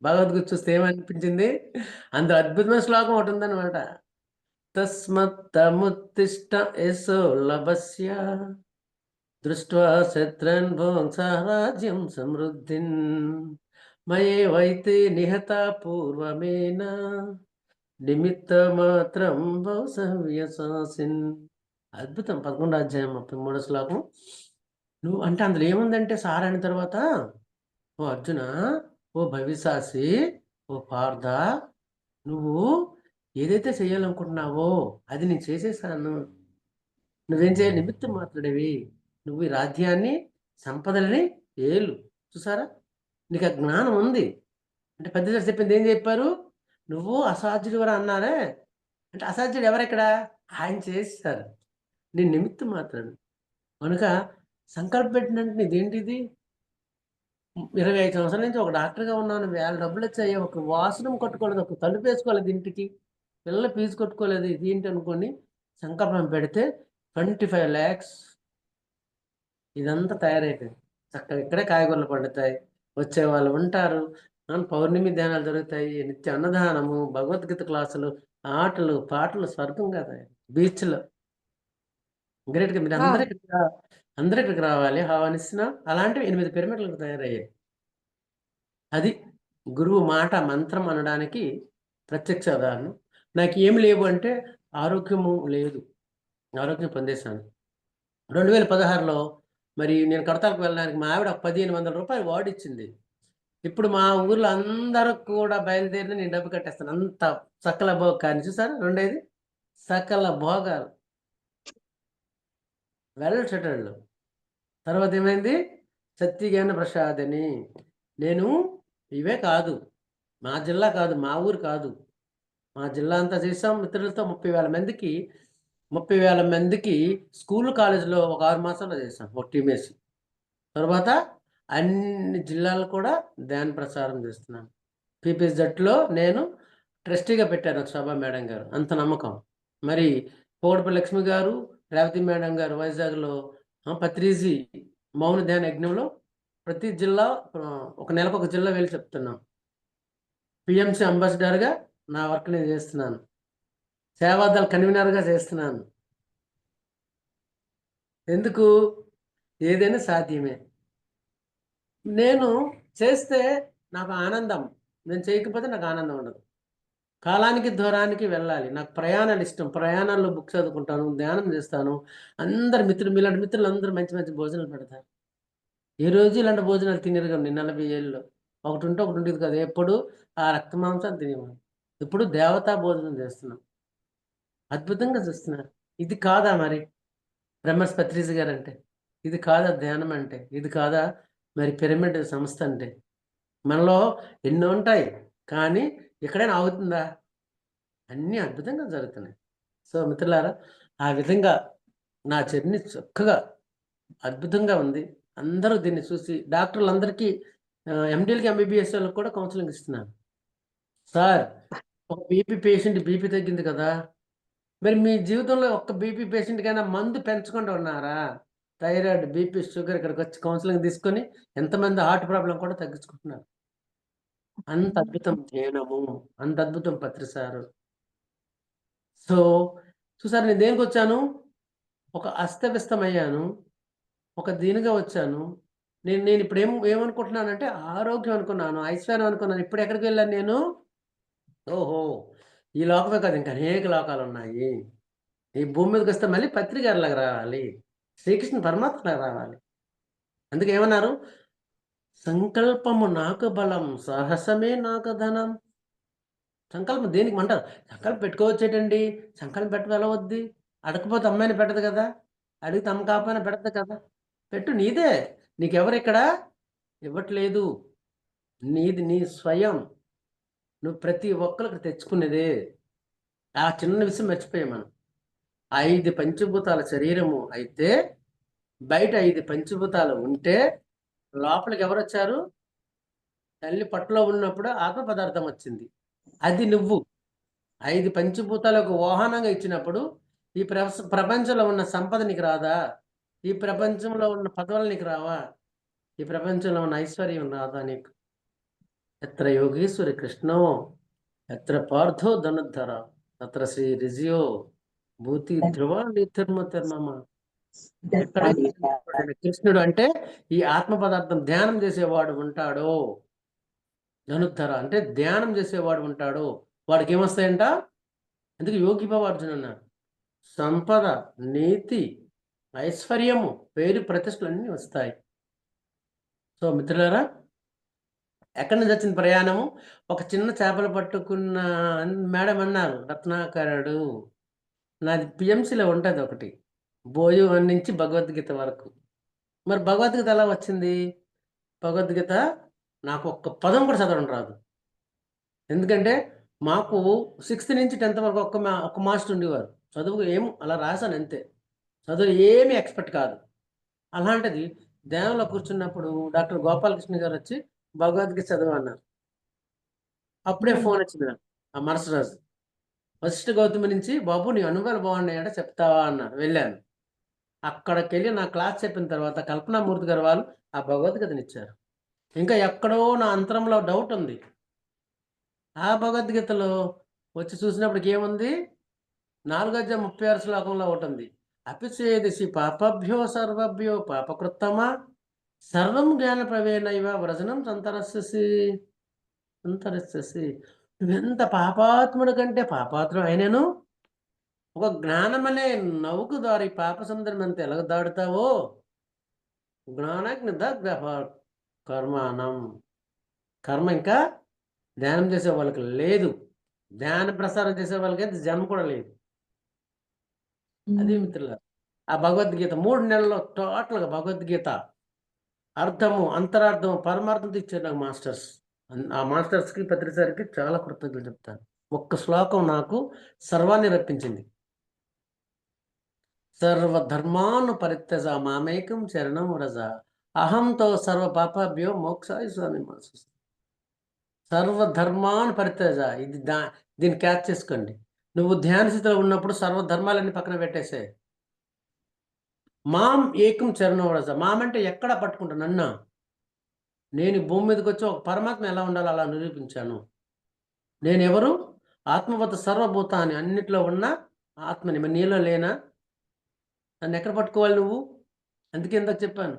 భగవద్గీత చూస్తే ఏమనిపించింది, అందులో అద్భుతమైన శ్లోకం ఒకటి ఉందన్నమాట. తస్మత్తముత్తిష్ట యశో లభస్య దృష్ట్వా శత్రన్ భోంసారాజ్యం సమృద్ధిన్ మయేవైతే నిహత పూర్వమేన నిమిత్త మాత్రం భవసవ్యసాసిన్. అద్భుతం. 11వ అధ్యాయం 33వ శ్లోకం. నువ్వు అంటే అందులో ఏముందంటే, సార్ అయిన తర్వాత, ఓ అర్జున, ఓ భవిసాసి, ఓ పార్థ, నువ్వు ఏదైతే చేయాలనుకుంటున్నావో అది నేను చేసేసాను. నువ్వేం చేయాలి? నిమిత్తం మాత్రుడివి. నువ్వు ఈ రాజ్యాన్ని, సంపదలని ఏలు. చూసారా? నీకు ఆ జ్ఞానం ఉంది. అంటే పెద్దలు చెప్పింది ఏం చెప్పారు? నువ్వు అసాధ్యుడు కూడా అన్నారే, అంటే అసాధ్యుడు ఎవరెక్కడ? ఆయన చేస్తారు. నేను నిమిత్తం మాత్రాన్ని. కనుక సంకల్పం పెట్టినంటే ఇదేంటిది? 25 సంవత్సరాల నుంచి ఒక డాక్టర్గా ఉన్నాను. వేల డబ్బులు వచ్చాయి. ఒక వాష్రూమ్ కట్టుకోలేదు, ఒక తలుపు వేసుకోలేదు ఇంటికి, పిల్లల ఫీజు కట్టుకోలేదు. ఇది ఏంటి అనుకోని సంకల్పం పెడితే 25 lakhs ఇదంతా తయారైపోయింది. చక్కగా ఇక్కడే కాయగూరలు పండుతాయి, వచ్చేవాళ్ళు ఉంటారు, పౌర్ణమి ధ్యానాలు జరుగుతాయి, నిత్య అన్నదానము, భగవద్గీత క్లాసులు, ఆటలు పాటలు, స్వర్గం కదా బీచ్లో. గ్రేట్గా మీరు ఆ! అందరూ ఇక్కడికి రావాలి ఆహ్వానిస్తున్నాం. అలాంటివి 8 పిరమిడ్లకు తయారయ్యాయి. అది గురువు మాట మంత్రం అనడానికి ప్రత్యక్ష ఉదాహరణ. నాకు ఏమి లేవు అంటే ఆరోగ్యము లేదు, ఆరోగ్యం పొందేశాను. 2016లో మరి నేను కడతాలకు వెళ్ళడానికి మా ఆవిడ ఒక 1500 రూపాయలు వాడిచ్చింది. ఇప్పుడు మా ఊర్లో అందరూ కూడా బయలుదేరిన నేను డబ్బు కట్టేస్తాను. అంత సకల భోగాన్ని చూసారా? రెండేది సకల భోగాలు, వెల్ సెటిల్డ్. తర్వాత ఏమైంది? సత్యజ్ఞాన ప్రసాదని. నేను ఇవే కాదు, మా జిల్లా కాదు, మా ఊరు కాదు, మా జిల్లా అంతా చేసాం మిత్రులతో. 30,000 మందికి స్కూల్ కాలేజీలో ఒక 6 మాసాల్లో చేసాం ఒక టీం వేసి. తర్వాత అన్ని జిల్లాలు కూడా ధ్యాన ప్రసారం చేస్తున్నాను. పీపీఎస్ జట్టులో నేను ట్రస్టీగా పెట్టారు నాకు శోభా మేడం గారు. అంత నమ్మకం. మరి పోగడపల్లి లక్ష్మి గారు, రేవతి మేడం గారు వైజాగ్లో పత్రిజీ మౌన ధ్యాన యజ్ఞంలో ప్రతి జిల్లా ఒక నెలకు ఒక జిల్లా వెళ్ళి చెప్తున్నాం. పిఎంసి అంబాసిడర్గా నా వర్క్ నేను చేస్తున్నాను. సేవాదళ కన్వీనర్గా చేస్తున్నాను. ఎందుకు? ఏదైనా సాధ్యమే. నేను చేస్తే నాకు ఆనందం, నేను చేయకపోతే నాకు ఆనందం ఉండదు. కాలానికి దూరానికి వెళ్ళాలి. నాకు ప్రయాణాలు ఇష్టం. ప్రయాణాల్లో బుక్ చదువుకుంటాను, ధ్యానం చేస్తాను. అందరు మిత్రులు, మీలాంటి మిత్రులు అందరూ మంచి మంచి భోజనాలు పెడతారు. ఏ రోజు ఇలాంటి భోజనాలు తినేరుగండి 40 ఏళ్ళలో. ఒకటి ఉంటే ఒకటి ఉండేది కదా. ఎప్పుడు ఆ రక్త మాంసాలు తినేవాడు. ఇప్పుడు దేవతా భోజనం చేస్తున్నాం. అద్భుతంగా చూస్తున్నారు. ఇది కాదా మరి బ్రహ్మర్షి పత్రిజీ గారు అంటే? ఇది కాదా ధ్యానం అంటే? ఇది కాదా మరి పిరమిడ్ సంస్థ అంటే? మనలో ఎన్నో ఉంటాయి, కానీ ఎక్కడైనా అవుతుందా? అన్నీ అద్భుతంగా జరుగుతున్నాయి. సో మిత్రులారా, ఆ విధంగా నా జర్నీ చక్కగా అద్భుతంగా ఉంది. అందరూ దీన్ని చూసి డాక్టర్లందరికీ ఎండీలకి ఎంబీబీఎస్ వాళ్ళకి కూడా కౌన్సిలింగ్ ఇస్తున్నాను. సార్, ఒక బీపీ పేషెంట్ బీపీ తగ్గింది కదా, మరి మీ జీవితంలో ఒక్క బీపీ పేషెంట్కైనా మందు పెంచకుండా ఉన్నారా? థైరాయిడ్, బీపీ, షుగర్ ఇక్కడికి వచ్చి కౌన్సిలింగ్ తీసుకొని ఎంతమంది హార్ట్ ప్రాబ్లం కూడా తగ్గించుకుంటున్నారు. అంత అద్భుతం ధ్యానము, అంత అద్భుతం పత్రి సారు. సో చూసారు, నేను దేనికి వచ్చాను? ఒక అస్తవ్యస్తమయ్యాను, ఒక దీనిగా వచ్చాను. నేను ఇప్పుడు ఏమనుకుంటున్నానంటే ఆరోగ్యం అనుకున్నాను, ఐశ్వర్యం అనుకున్నాను. ఇప్పుడు ఎక్కడికి వెళ్ళాను నేను? ఓహో! ఈ లోకమే కాదు, ఇంకా అనేక లోకాలు ఉన్నాయి. ఈ భూమి మీదకి వస్తే మళ్ళీ పత్రికారులాగా రావాలి, శ్రీకృష్ణ పరమాత్మలాగా రావాలి. అందుకే ఏమన్నారు? సంకల్పము నాకు బలం, సాహసమే నాకు ధనం. సంకల్పం దేనికి అంటారు? సంకల్పం పెట్టుకోవచ్చేటండి. సంకల్పం పెట్టడం ఎలా వద్ది? అడగకపోతే అమ్మాయిని పెట్టదు కదా, అడిగితే అమ్మ కాకపోయినా పెడతా కదా. పెట్టు, నీదే. నీకెవరిక్కడ ఇవ్వట్లేదు, నీది నీ స్వయం. నువ్వు ప్రతి ఒక్కరికి తెచ్చుకునేదే. ఆ చిన్న విషయం మర్చిపోయాం మనం. 5 పంచభూతాల శరీరము అయితే బయట 5 పంచభూతాలు ఉంటే లోపలికి ఎవరొచ్చారు? తల్లి పట్టులో ఉన్నప్పుడు ఆత్మ పదార్థం వచ్చింది. అది నువ్వు 5 పంచభూతాలకు వాహనంగా ఇచ్చినప్పుడు ఈ ప్రపంచంలో ఉన్న సంపద నీకు రాదా? ఈ ప్రపంచంలో ఉన్న పదవులు నీకు రావా? ఈ ప్రపంచంలో ఉన్న ఐశ్వర్యం రాదా నీకు? ఎత్ర యోగీశ్వరి కృష్ణో ఎత్ర పార్థో ధనుద్ధర తత్ర శ్రీ రిజియో భూతి ధ్రువ నితిర్మతిర్మమ. ఎక్కడైతే కృష్ణుడు అంటే ఈ ఆత్మ పదార్థం ధ్యానం చేసేవాడు ఉంటాడో, ధనుద్ధర అంటే ధ్యానం చేసేవాడు ఉంటాడు, వాడికి ఏమొస్తాయంట? అందుకే యోగి బాబా అర్జున అన్నారు, సంపద, నీతి, ఐశ్వర్యము, పేరు ప్రతిష్టలు అన్నీ వస్తాయి. సో మిత్రులారా, ఎక్కడి నుంచి వచ్చింది ప్రయాణము? ఒక చిన్న చేపలు పట్టుకున్న మేడం అన్నారు, రత్నాకరుడు. నాది పిఎంసిలో ఉంటుంది ఒకటి, బోయు నుంచి భగవద్గీత వరకు. మరి భగవద్గీత ఎలా వచ్చింది? భగవద్గీత నాకు ఒక్క పదం కూడా చదవడం రాదు. ఎందుకంటే మాకు 6th నుంచి 10th వరకు ఒక్క మాస్టర్ ఉండేవారు. చదువు ఏమో అలా రాశాను అంతే. చదువు ఏమీ ఎక్స్పెక్ట్ కాదు. అలాంటిది ధ్యానంలో కూర్చున్నప్పుడు డాక్టర్ గోపాలకృష్ణ గారు వచ్చి భగవద్గీత చదవన్నారు. అప్పుడే ఫోన్ వచ్చింది నాకు ఆ మరుసటి రోజు. వశిష్ఠ గౌతమి నుంచి, బాబు నీ అనుభవాలు బాగున్నాయంటే చెప్తావా అన్నారు. వెళ్ళాను. అక్కడికెళ్ళి నా క్లాస్ చెప్పిన తర్వాత కల్పనామూర్తి గారు వాళ్ళు ఆ భగవద్గీతనిచ్చారు. ఇంకా ఎక్కడో నా అంతరంలో డౌట్ ఉంది. ఆ భగవద్గీతలో వచ్చి చూసినప్పటికి ఏముంది, 4:36 శ్లోకంలో ఒకటుంది. అపిచేదసి పాపభ్యో సర్వభ్యో పాపకృత్తమా సర్వం జ్ఞాన ప్రవేణైవ వ్రజనం సంతరస్యసి సంతరస్యసి. నువ్వెంత పాపాత్ముడి కంటే పాపాత్ముడు అయినను ఒక జ్ఞానం అనే నౌకు దారి పాప సముద్రం అంత ఎలాగ దాడుతావో జ్ఞానాగ్ని దగ్ధ కర్మానం. కర్మ ఇంకా ధ్యానం చేసే వాళ్ళకి లేదు, ధ్యాన ప్రసారం చేసే వాళ్ళకైతే జన్మ కూడా లేదు. అది మిత్రుల ఆ భగవద్గీత 3 నెలల్లో టోటల్గా భగవద్గీత అర్థము, అంతరార్థం, పరమార్థం ఇచ్చారు నాకు మాస్టర్స్. ఆ మాస్టర్స్కి ప్రతిసారికి చాలా కృతజ్ఞతలు చెప్తాను. ఒక్క శ్లోకం నాకు సర్వాన్ని రప్పించింది. సర్వధర్మాను పరిత్యజ మామేకం శరణం వ్రజ అహంతో సర్వ పాపాభ్యో మోక్షాయ స్వామి మనసు. సర్వధర్మాను పరిత్యజ, ఇది దీన్ని క్యాచ్ చేసుకోండి. నువ్వు ధ్యాన స్థితిలో ఉన్నప్పుడు సర్వధర్మాలన్నీ పక్కన పెట్టేసే. మాం ఏకం చరణం వ్రజ. మాం అంటే ఎక్కడ పట్టుకుంటా నన్ను. నేను భూమి మీదకి వచ్చి ఒక పరమాత్మ ఎలా ఉండాలో అలా నిరూపించాను. నేనెవరు? ఆత్మవత సర్వభూతాన్ని, అన్నిట్లో ఉన్న ఆత్మని. మరి నీలో లేనా? నన్ను ఎక్కడ పట్టుకోవాలి నువ్వు? అందుకే ఇందాక చెప్పాను.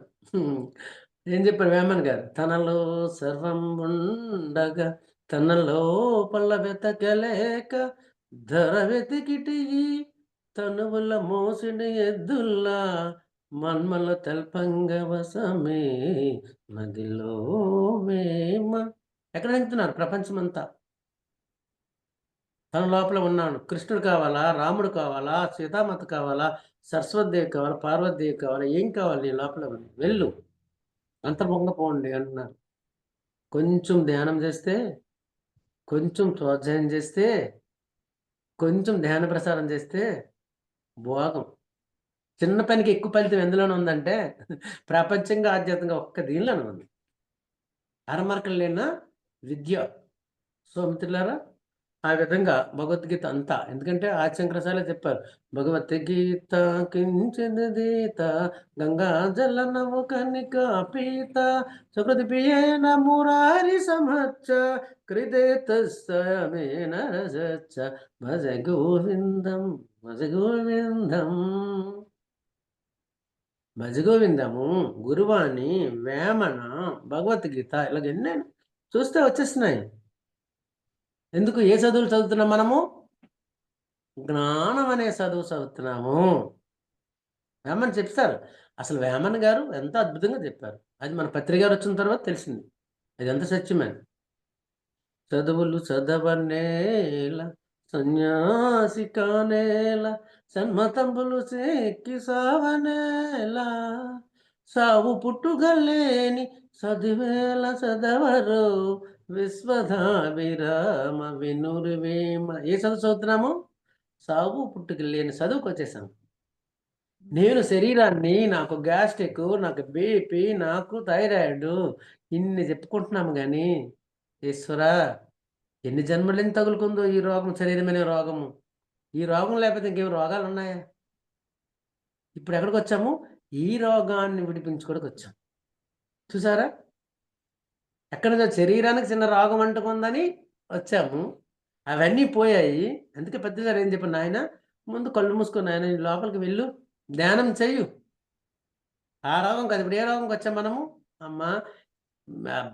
ఏం చెప్పారు వేమన్ గారు? తనలో సర్వం ఉండగా తనలో పల్ల వెతకలేక ధర వెతికిటి తనువుల మోసిడి ఎద్దుల్లా మన్మల తెల్పంగ వసమే నదిలో వేమ. ఎక్కడ వెళ్తున్నారు ప్రపంచమంతా? తన లోపల ఉన్నాడు. కృష్ణుడు కావాలా, రాముడు కావాలా, సీతామాత కావాలా, సరస్వతిదేవి కావాలా, పార్వతీదేవి కావాలా, ఏం కావాలి నీ లోపల? వెళ్ళు, అంతర్ముఖంగా అంటున్నారు. కొంచెం ధ్యానం చేస్తే, కొంచెం స్వాధ్యాయం చేస్తే, కొంచెం ధ్యాన ప్రసారం చేస్తే భోగం. చిన్న పనికి ఎక్కువ ఫలితం ఎందులోనే ఉందంటే ప్రపంచంగా ఆధ్యాత్మికంగా ఒక్క దీనిలోనే ఉంది. అరమరకలు లేన విద్య. సో మిత్రులారా, ఆ విధంగా భగవద్గీత అంతా. ఎందుకంటే ఆదిశంకరాచార్య చెప్పారు, భగవద్గీత కించిదీత గంగా జల నవ కనిక పీత సుకృతి పియేన మురారి సమచ్చ కృతే తస్సమేన రసచ్చ భజ గోవిందం భజ గోవిందం భజ గోవిందము. గురువాణి, వేమన, భగవద్గీత ఇలాగ ఎన్నైనా చూస్తే వచ్చేస్తున్నాయి. ఎందుకు? ఏ చదువులు చదువుతున్నాం మనము? జ్ఞానం అనే చదువు చదువుతున్నాము. వేమన్ చెప్తారు. అసలు వేమన్ గారు ఎంత అద్భుతంగా చెప్పారు. అది మన పత్రిక గారు వచ్చిన తర్వాత తెలిసింది అది ఎంత సత్యమని. చదువులు చదవనేల సన్యాసి కానేల సన్మతంబులు సేక్కి సావనేల సావు పుట్టుగలేని చదివేల చదవరు విశ్వధాభిరామ వినురివేమ. ఏ చదువు చదువుతున్నాము? సాగు పుట్టుకు లేని చదువుకు వచ్చేసాం. నేను శరీరాన్ని, నాకు గ్యాస్ట్రిక్, నాకు బీపీ, నాకు థైరాయిడ్ ఇన్ని చెప్పుకుంటున్నాము కానీ ఈశ్వరా ఎన్ని జన్మలని తగులుకుందో ఈ రోగం, శరీరమైన రోగము. ఈ రోగం లేకపోతే ఇంకేం రోగాలు ఉన్నాయా? ఇప్పుడు ఎక్కడికి వచ్చాము? ఈ రోగాన్ని విడిపించుకోవడానికి వచ్చాం. చూసారా, ఎక్కడ శరీరానికి చిన్న రోగం అంటుకుందని వచ్చాము, అవన్నీ పోయాయి. అందుకే పెద్దగారు ఏం చెప్పారు, నాయన ముందు కళ్ళు మూసుకొని ఆయన లోపలికి వెళ్ళు, ధ్యానం చెయ్యు. ఆ రోగం కాదు. ఇప్పుడు ఏ రోగంకి వచ్చాం మనము? అమ్మ,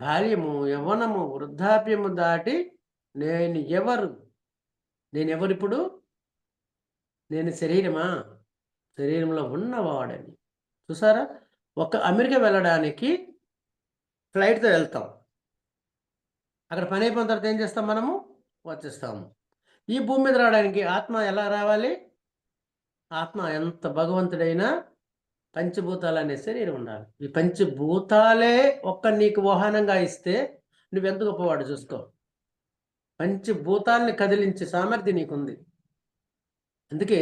బాల్యము, యవ్వనము, వృద్ధాప్యము దాటి నేను ఎవరు? ఇప్పుడు నేను శరీరమా? శరీరంలో ఉన్నవాడని. చూసారా, ఒక అమెరికా వెళ్ళడానికి ఫ్లైట్తో వెళ్తాం. అక్కడ పని అయిపోయిన తర్వాత ఏం చేస్తాం మనము? వచ్చేస్తాము. ఈ భూమి మీద రావడానికి ఆత్మ ఎలా రావాలి? ఆత్మ ఎంత భగవంతుడైనా పంచభూతాలనే శరీరం ఉండాలి. ఈ పంచభూతాలే నీకు వాహనంగా ఇస్తే నువ్వెంత గొప్పవాడు చూసుకో. పంచభూతాల్ని కదిలించే సామర్థ్యం నీకుంది. అందుకే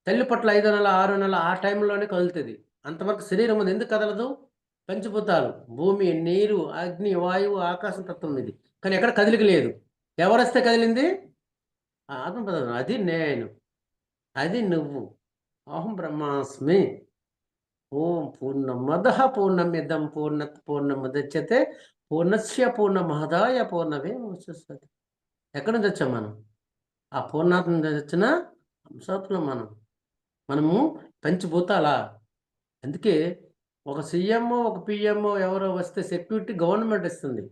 తల్లి పట్ల 5 నెల, 6 నెల ఆ టైంలోనే కదులుతుంది. అంతవరకు శరీరం ఉంది. ఎందుకు కదలదు? పంచభూతాలు భూమి, నీరు, అగ్ని, వాయువు, ఆకాశం తత్వం ఇది. కానీ ఎక్కడ కదిలిక లేదు. ఎవరొస్తే కదిలింది? ఆత్మ పదం. అది నేను, అది నువ్వు. అహం బ్రహ్మాస్మి. ఓం పూర్ణమద పూర్ణమిదం పూర్ణత్ పూర్ణముదచ్యతే పూర్ణస్య పూర్ణమాదాయ పూర్ణమేవావశిష్యతే. ఎక్కడి నుంచి వచ్చాం మనం? ఆ పూర్ణాత్మ నుంచి వచ్చిన అంశాత్మ మనము పంచభూతాలా. అందుకే ఒక సీఎంఓ, ఒక పిఎంఓ ఎవరో వస్తే సెక్యూరిటీ గవర్నమెంట్ ఇస్తుంది.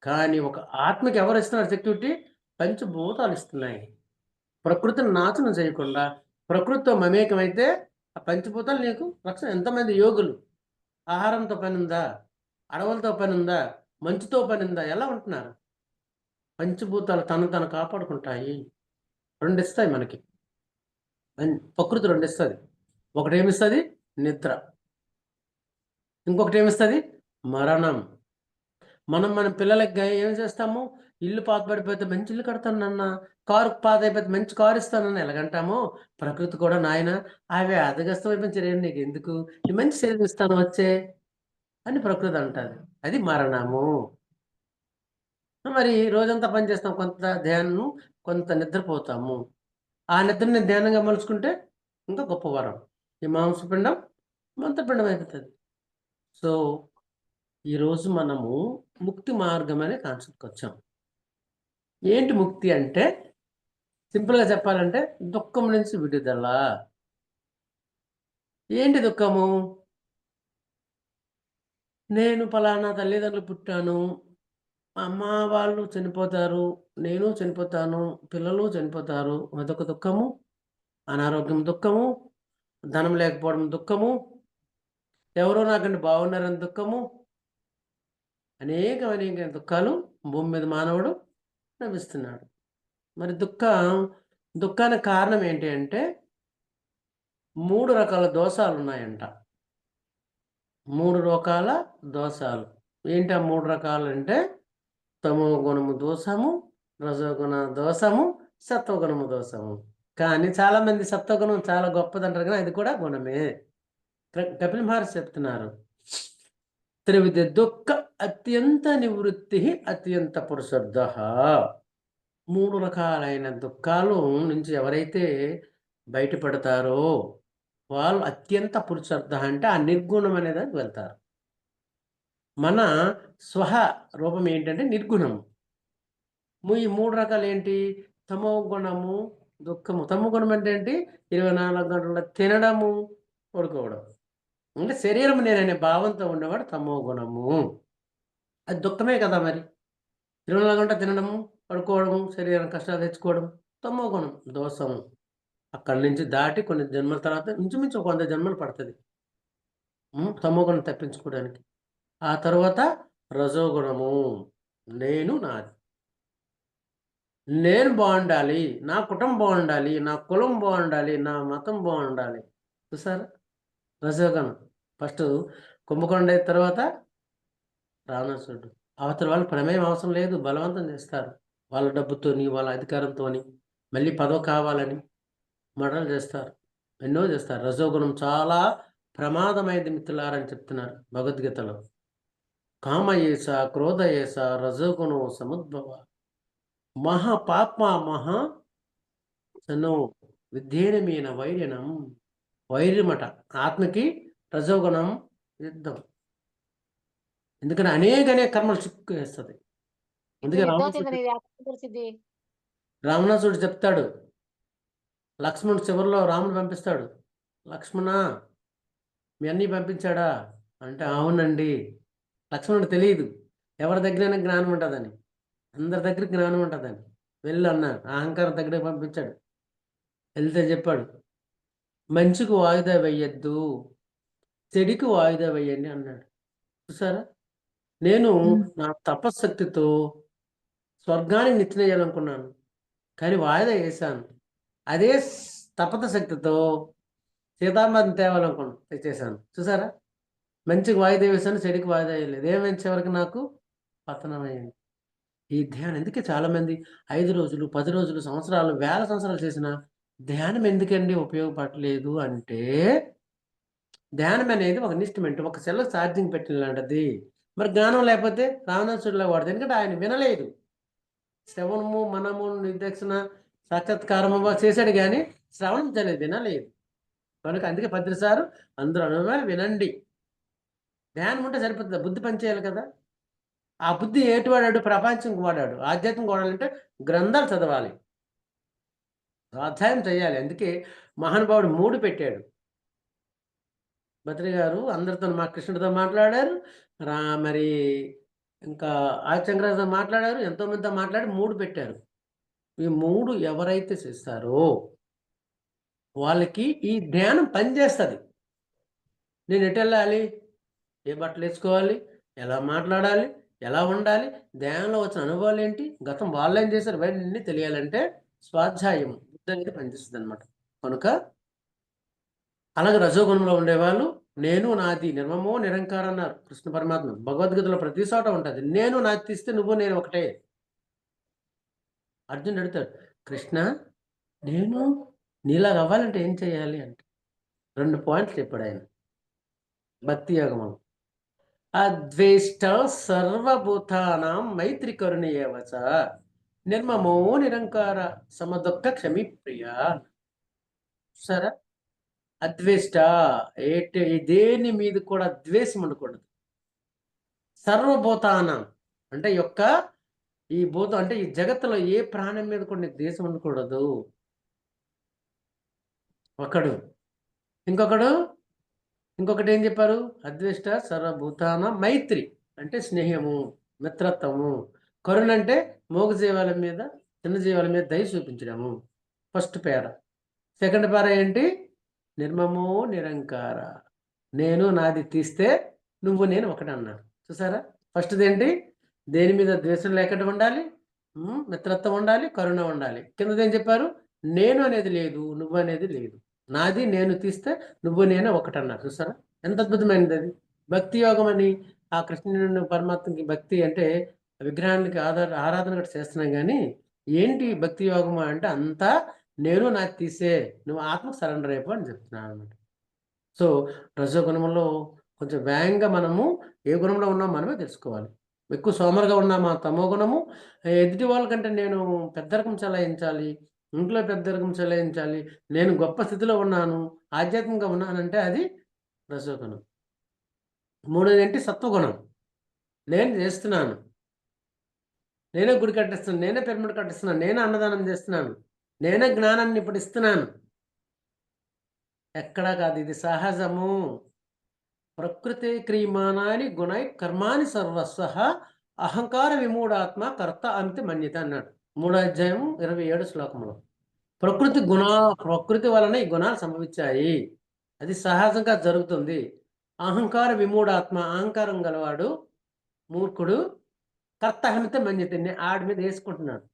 కానీ ఒక ఆత్మకి ఎవరు ఇస్తున్నారు సెక్యూరిటీ? పంచభూతాలు ఇస్తున్నాయి. ప్రకృతిని నాశనం చేయకుండా ప్రకృతితో మమేకమైతే ఆ పంచభూతాలు నీకు రక్షణ. ఎంతమంది యోగులు ఆహారంతో పని ఉందా? అడవులతో పని ఉందా? మంచుతో పని ఉందా? ఎలా ఉంటున్నారు? పంచభూతాలు తను కాపాడుకుంటాయి. 2 ఇస్తాయి మనకి. ప్రకృతి 2 ఇస్తుంది. ఒకటి ఏమిస్తుంది? నిద్ర. ఇంకొకటి ఏమిస్తుంది? మరణం. మన పిల్లలకి ఏం చేస్తాము? ఇల్లు పాత పడిపోతే మంచి ఇల్లు కడతాను నాన్న, కారు పాత అయిపోతే మంచి కారు ఇస్తానన్న ఎలాగంటాము? ప్రకృతి కూడా నాయన అవి అదగస్తం అయిపోయిన శరీరం నీకు ఎందుకు, ఈ మంచి శరీరం ఇస్తాను వచ్చే అని ప్రకృతి అంటుంది. అది మరణము. మరి రోజంతా పని చేస్తాం, కొంత ధ్యానం, కొంత నిద్రపోతాము. ఆ నిద్రని ధ్యానంగా మలుచుకుంటే ఇంకా గొప్ప వరం. ఈ మాంసపిండం మంత్రపిండం అయిపోతుంది. సో ఈరోజు మనము ముక్తి మార్గం అనే కాన్సెప్ట్కి వచ్చాం. ఏంటి ముక్తి అంటే? సింపుల్గా చెప్పాలంటే దుఃఖం నుంచి విడుదల. ఏంటి దుఃఖము? నేను ఫలానా తల్లిదండ్రులు పుట్టాను, అమ్మ వాళ్ళు చనిపోతారు, నేను చనిపోతాను, పిల్లలు చనిపోతారు, అదొక దుఃఖము. అనారోగ్యం దుఃఖము, ధనం లేకపోవడం దుఃఖము, ఎవరో నాకంటే బాగున్నారని దుఃఖము, అనేక దుఃఖాలు భూమి మీద మానవుడు లభిస్తున్నాడు. మరి దుఃఖానికి కారణం ఏంటి అంటే 3 రకాల దోషాలు ఉన్నాయంట. 3 రకాల దోషాలు. ఏంటి ఆ 3 రకాలు అంటే? తమో గుణము దోషము, రజోగుణ దోషము, సత్వగుణము దోషము. కానీ చాలామంది సత్వగుణం చాలా గొప్పదంటారు, కానీ అది కూడా గుణమే. కపిల మహర్షి చెప్తున్నారు, త్రివిధ దుఃఖ అత్యంత నివృత్తి అత్యంత పురుషర్థ. 3 రకాలైన దుఃఖాలు నుంచి ఎవరైతే బయటపడతారో వాళ్ళు అత్యంత పురుషర్థ అంటే ఆ నిర్గుణం అనేదానికి వెళ్తారు. మన స్వహ రూపం ఏంటంటే నిర్గుణము. ఈ 3 రకాలు ఏంటి? తమో గుణము, దుఃఖము. తమో గుణం అంటే ఏంటి? 24 గంటల తినడము, పడుకోవడం. అంటే శరీరం నేననే భావంతో ఉండేవాడు తమో గుణము. అది దుఃఖమే కదా మరి. 24 గంటలు తినడము, పడుకోవడము, శరీరం కష్టాలు తెచ్చుకోవడం తమో గుణం, దోషము. అక్కడి నుంచి దాటి కొన్ని జన్మల తర్వాత ఇంచుమించు 100 జన్మలు పడుతుంది తమో గుణం తప్పించుకోవడానికి. ఆ తర్వాత రజోగుణము, నేను నాది, నేను బాగుండాలి, నా కుటుంబం బాగుండాలి, నా కులం బాగుండాలి, నా మతం బాగుండాలి. చూసారా? రజోగుణం. ఫస్ట్ కుంభకొండ తర్వాత రావణాసురుడు. అవతల వాళ్ళు ప్రమేయం అవసరం లేదు, బలవంతం చేస్తారు. వాళ్ళ డబ్బుతోని, వాళ్ళ అధికారంతోని, మళ్ళీ పదవి కావాలని మర్డర్లు చేస్తారు, ఎన్నో చేస్తారు. రజోగుణం చాలా ప్రమాదమైనది మిత్రులారని చెప్తున్నారు భగవద్గీతలో. కామయేస క్రోధయేస రజోగుణో సముద్భవ మహాపాత్మ మహా సనో విద్యేనమీన వైర్యనం. వైర్యమట ఆత్మకి రజోగుణం యుద్ధం. ఎందుకంటే అనేక కర్మలు చిక్కు వేస్తుంది. అందుకే రావణాసురుడు చెప్తాడు, లక్ష్మణుడు చివరిలో రాముడు పంపిస్తాడు, లక్ష్మణ మీ అన్నీ పంపించాడా అంటే అవునండి. లక్ష్మణుడు తెలియదు ఎవరి దగ్గరైనా జ్ఞానం ఉంటుందని, అందరి దగ్గర జ్ఞానం ఉంటుందని. వెళ్ళు అన్నాడు, అహంకారం దగ్గర పంపించాడు. వెళ్తే చెప్పాడు, మంచికి వాయిదా వేయద్దు, చెడికి వాయిదా వేయండి అన్నాడు. చూసారా? నేను నా తపశక్తితో స్వర్గానికి నిచ్చెన చేయాలనుకున్నాను, కానీ వాయిదా వేశాను. అదే తపత శక్తితో సీతామాతను తేవాలనుకున్నాను, తెచ్చేసాను. చూసారా, మంచికి వాయిదా వేశాను, చెడుకి వాయిదా వేయలేదు. ఏమైంది చివరికి నాకు పతనమైంది. ఈ ధ్యానం ఎందుకే చాలామంది 5 రోజులు, 10 రోజులు, సంవత్సరాలు, వేల సంవత్సరాలు చేసిన ధ్యానం ఎందుకండి ఉపయోగపడలేదు అంటే, ధ్యానం అనేది ఒక ఇన్స్ట్రుమెంట్, ఒక సెల్ ఛార్జింగ్ పెట్టినలాంటిది. మరి జ్ఞానం లేకపోతే రావణాసుడిలా వాడదు, ఎందుకంటే ఆయన వినలేదు. శ్రవణము, మనము, నిర్దక్షిణ, సాక్షాత్కారము చేశాడు కానీ శ్రవణం చేయలేదు, వినలేదు. కనుక అందుకే పత్రిసారు అందరూ అనుభవాలు వినండి. ధ్యానం ఉంటే సరిపోతుంది, బుద్ధి పనిచేయాలి కదా. ఆ బుద్ధి ఏటి వాడాడు? ప్రపంచంకి వాడాడు. ఆధ్యాత్మిక వాడాలంటే గ్రంథాలు చదవాలి, స్వాధ్యాయం చేయాలి. అందుకే మహానుభావుడు 3 పెట్టాడు. భద్రి గారు అందరితో మా కృష్ణుడితో మాట్లాడారు, మరి ఇంకా ఆదిశంకరాజుతో మాట్లాడారు, ఎంతోమందితో మాట్లాడి 3 పెట్టారు. ఈ 3 ఎవరైతే చేస్తారో వాళ్ళకి ఈ ధ్యానం పనిచేస్తుంది. నేను ఎటు వెళ్ళాలి, ఏ బట్టలు వేసుకోవాలి, ఎలా మాట్లాడాలి, ఎలా ఉండాలి, ధ్యానంలో వచ్చిన అనుభవాలు ఏంటి, గతం వాళ్ళు ఏం చేశారు, ఇవన్నీ తెలియాలంటే స్వాధ్యాయం బుద్ధి అనేది పనిచేస్తుంది అనమాట. కనుక అలాగే రజోగుణంలో ఉండేవాళ్ళు నేను నాది నిర్మమో నిరంకారం అన్నారు కృష్ణ పరమాత్మ. భగవద్గీతలో ప్రతి చోట ఉంటుంది, నేను నాది తీస్తే నువ్వు నేను ఒకటే. అర్జునుడు అడుగుతాడు, కృష్ణ నేను నీలాగా అవ్వాలంటే ఏం చేయాలి అంటే 2 పాయింట్లు చెప్పాడు ఆయన. భక్తి యోగం, అద్వేష్ట సర్వభూతానాం మైత్రి కరుణీయవచ నిర్మమో నిరంకార సమదుఃఖ క్షమి ప్రియ. సరే, అద్వేష్ట దేని మీద కూడా ద్వేషం ఉండకూడదు. సర్వభూతానం అంటే ఈ భూతం అంటే ఈ జగత్తులో ఏ ప్రాణం మీద కూడా ద్వేషం ఉండకూడదు. ఇంకొకటి ఏం చెప్పారు? అద్వేష్ట సర్వభూతాన మైత్రి అంటే స్నేహము, మిత్రత్వము. కరుణ అంటే మోగ జీవాల మీద, చిన్న జీవాల మీద దయ చూపించడము. ఫస్ట్ పేర. సెకండ్ పేర ఏంటి? నిర్మమో నిరంకార, నేను నాది తీస్తే నువ్వు నేను ఒకటి అన్నాడు. చూసారా, ఫస్ట్ది ఏంటి? దేని మీద ద్వేషం లేకుండా ఉండాలి, మిత్రత్వం ఉండాలి, కరుణ ఉండాలి. కిందదేం చెప్పారు? నేను అనేది లేదు, నువ్వు అనేది లేదు. నాది నేను తీస్తే నువ్వు నేను ఒకటి అన్నారు. చూసారా, ఎంత అద్భుతమైనది అది. భక్తి యోగం అని ఆ కృష్ణుని పరమాత్మకి భక్తి అంటే విగ్రహానికి ఆరాధన కూడా చేస్తున్నాం, కానీ ఏంటి భక్తి యోగం అంటే అంతా నేను నాకు తీసే, నువ్వు ఆత్మకు సరెండర్ అయిపో అని చెప్తున్నాను అనమాట. సో రజోగుణంలో కొంచెం వేగంగా మనము ఏ గుణంలో ఉన్నామో మనమే తెలుసుకోవాలి. ఎక్కువ సోమరుగా ఉన్నామా తమో గుణము. ఎదుటి వాళ్ళకంటే నేను పెద్దరకం చలాయించాలి, ఇంట్లో పెద్దరకం చలాయించాలి, నేను గొప్ప స్థితిలో ఉన్నాను, ఆధ్యాత్మికంగా ఉన్నానంటే అది రజోగుణం. మూడోది ఏంటి? సత్వగుణం. నేను చేస్తున్నాను, నేనే గుడి కట్టిస్తున్నాను, నేనే పిరమిడ్ కట్టిస్తున్నాను, నేనే అన్నదానం చేస్తున్నాను, నేనే జ్ఞానాన్ని ఇప్పుడు ఇస్తున్నాను. ఎక్కడా కాదు, ఇది సహజము. ప్రకృతి క్రియమానాని గుణై కర్మాని సర్వస్వ అహంకార విమూఢాత్మ కర్త అమితి మన్యత అన్నాడు 3వ అధ్యాయం 27 శ్లోకంలో. ప్రకృతి వలన ఈ గుణాలు సంభవించాయి, అది సహజంగా జరుగుతుంది. అహంకార విమూఢాత్మ, అహంకారం గలవాడు మూర్ఖుడు, కర్త అమితి మన్యత ఆడి మీద వేసుకుంటున్నాడు.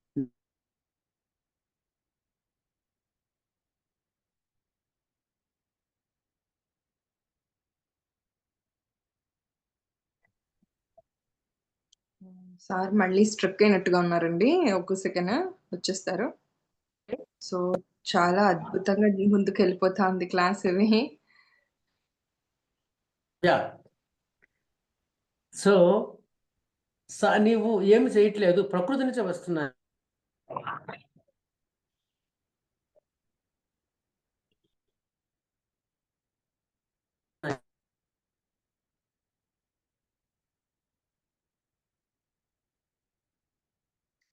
సార్ మళ్ళీ స్ట్రక్ అయినట్టుగా ఉన్నారండి, ఒక్క సెకండ్ వచ్చేస్తారు. సో చాలా అద్భుతంగా ముందుకు వెళ్ళిపోతా ఉంది క్లాస్ ఇది. సో నీవు ఏమి చేయట్లేదు, ప్రకృతి నుంచే వస్తున్నా.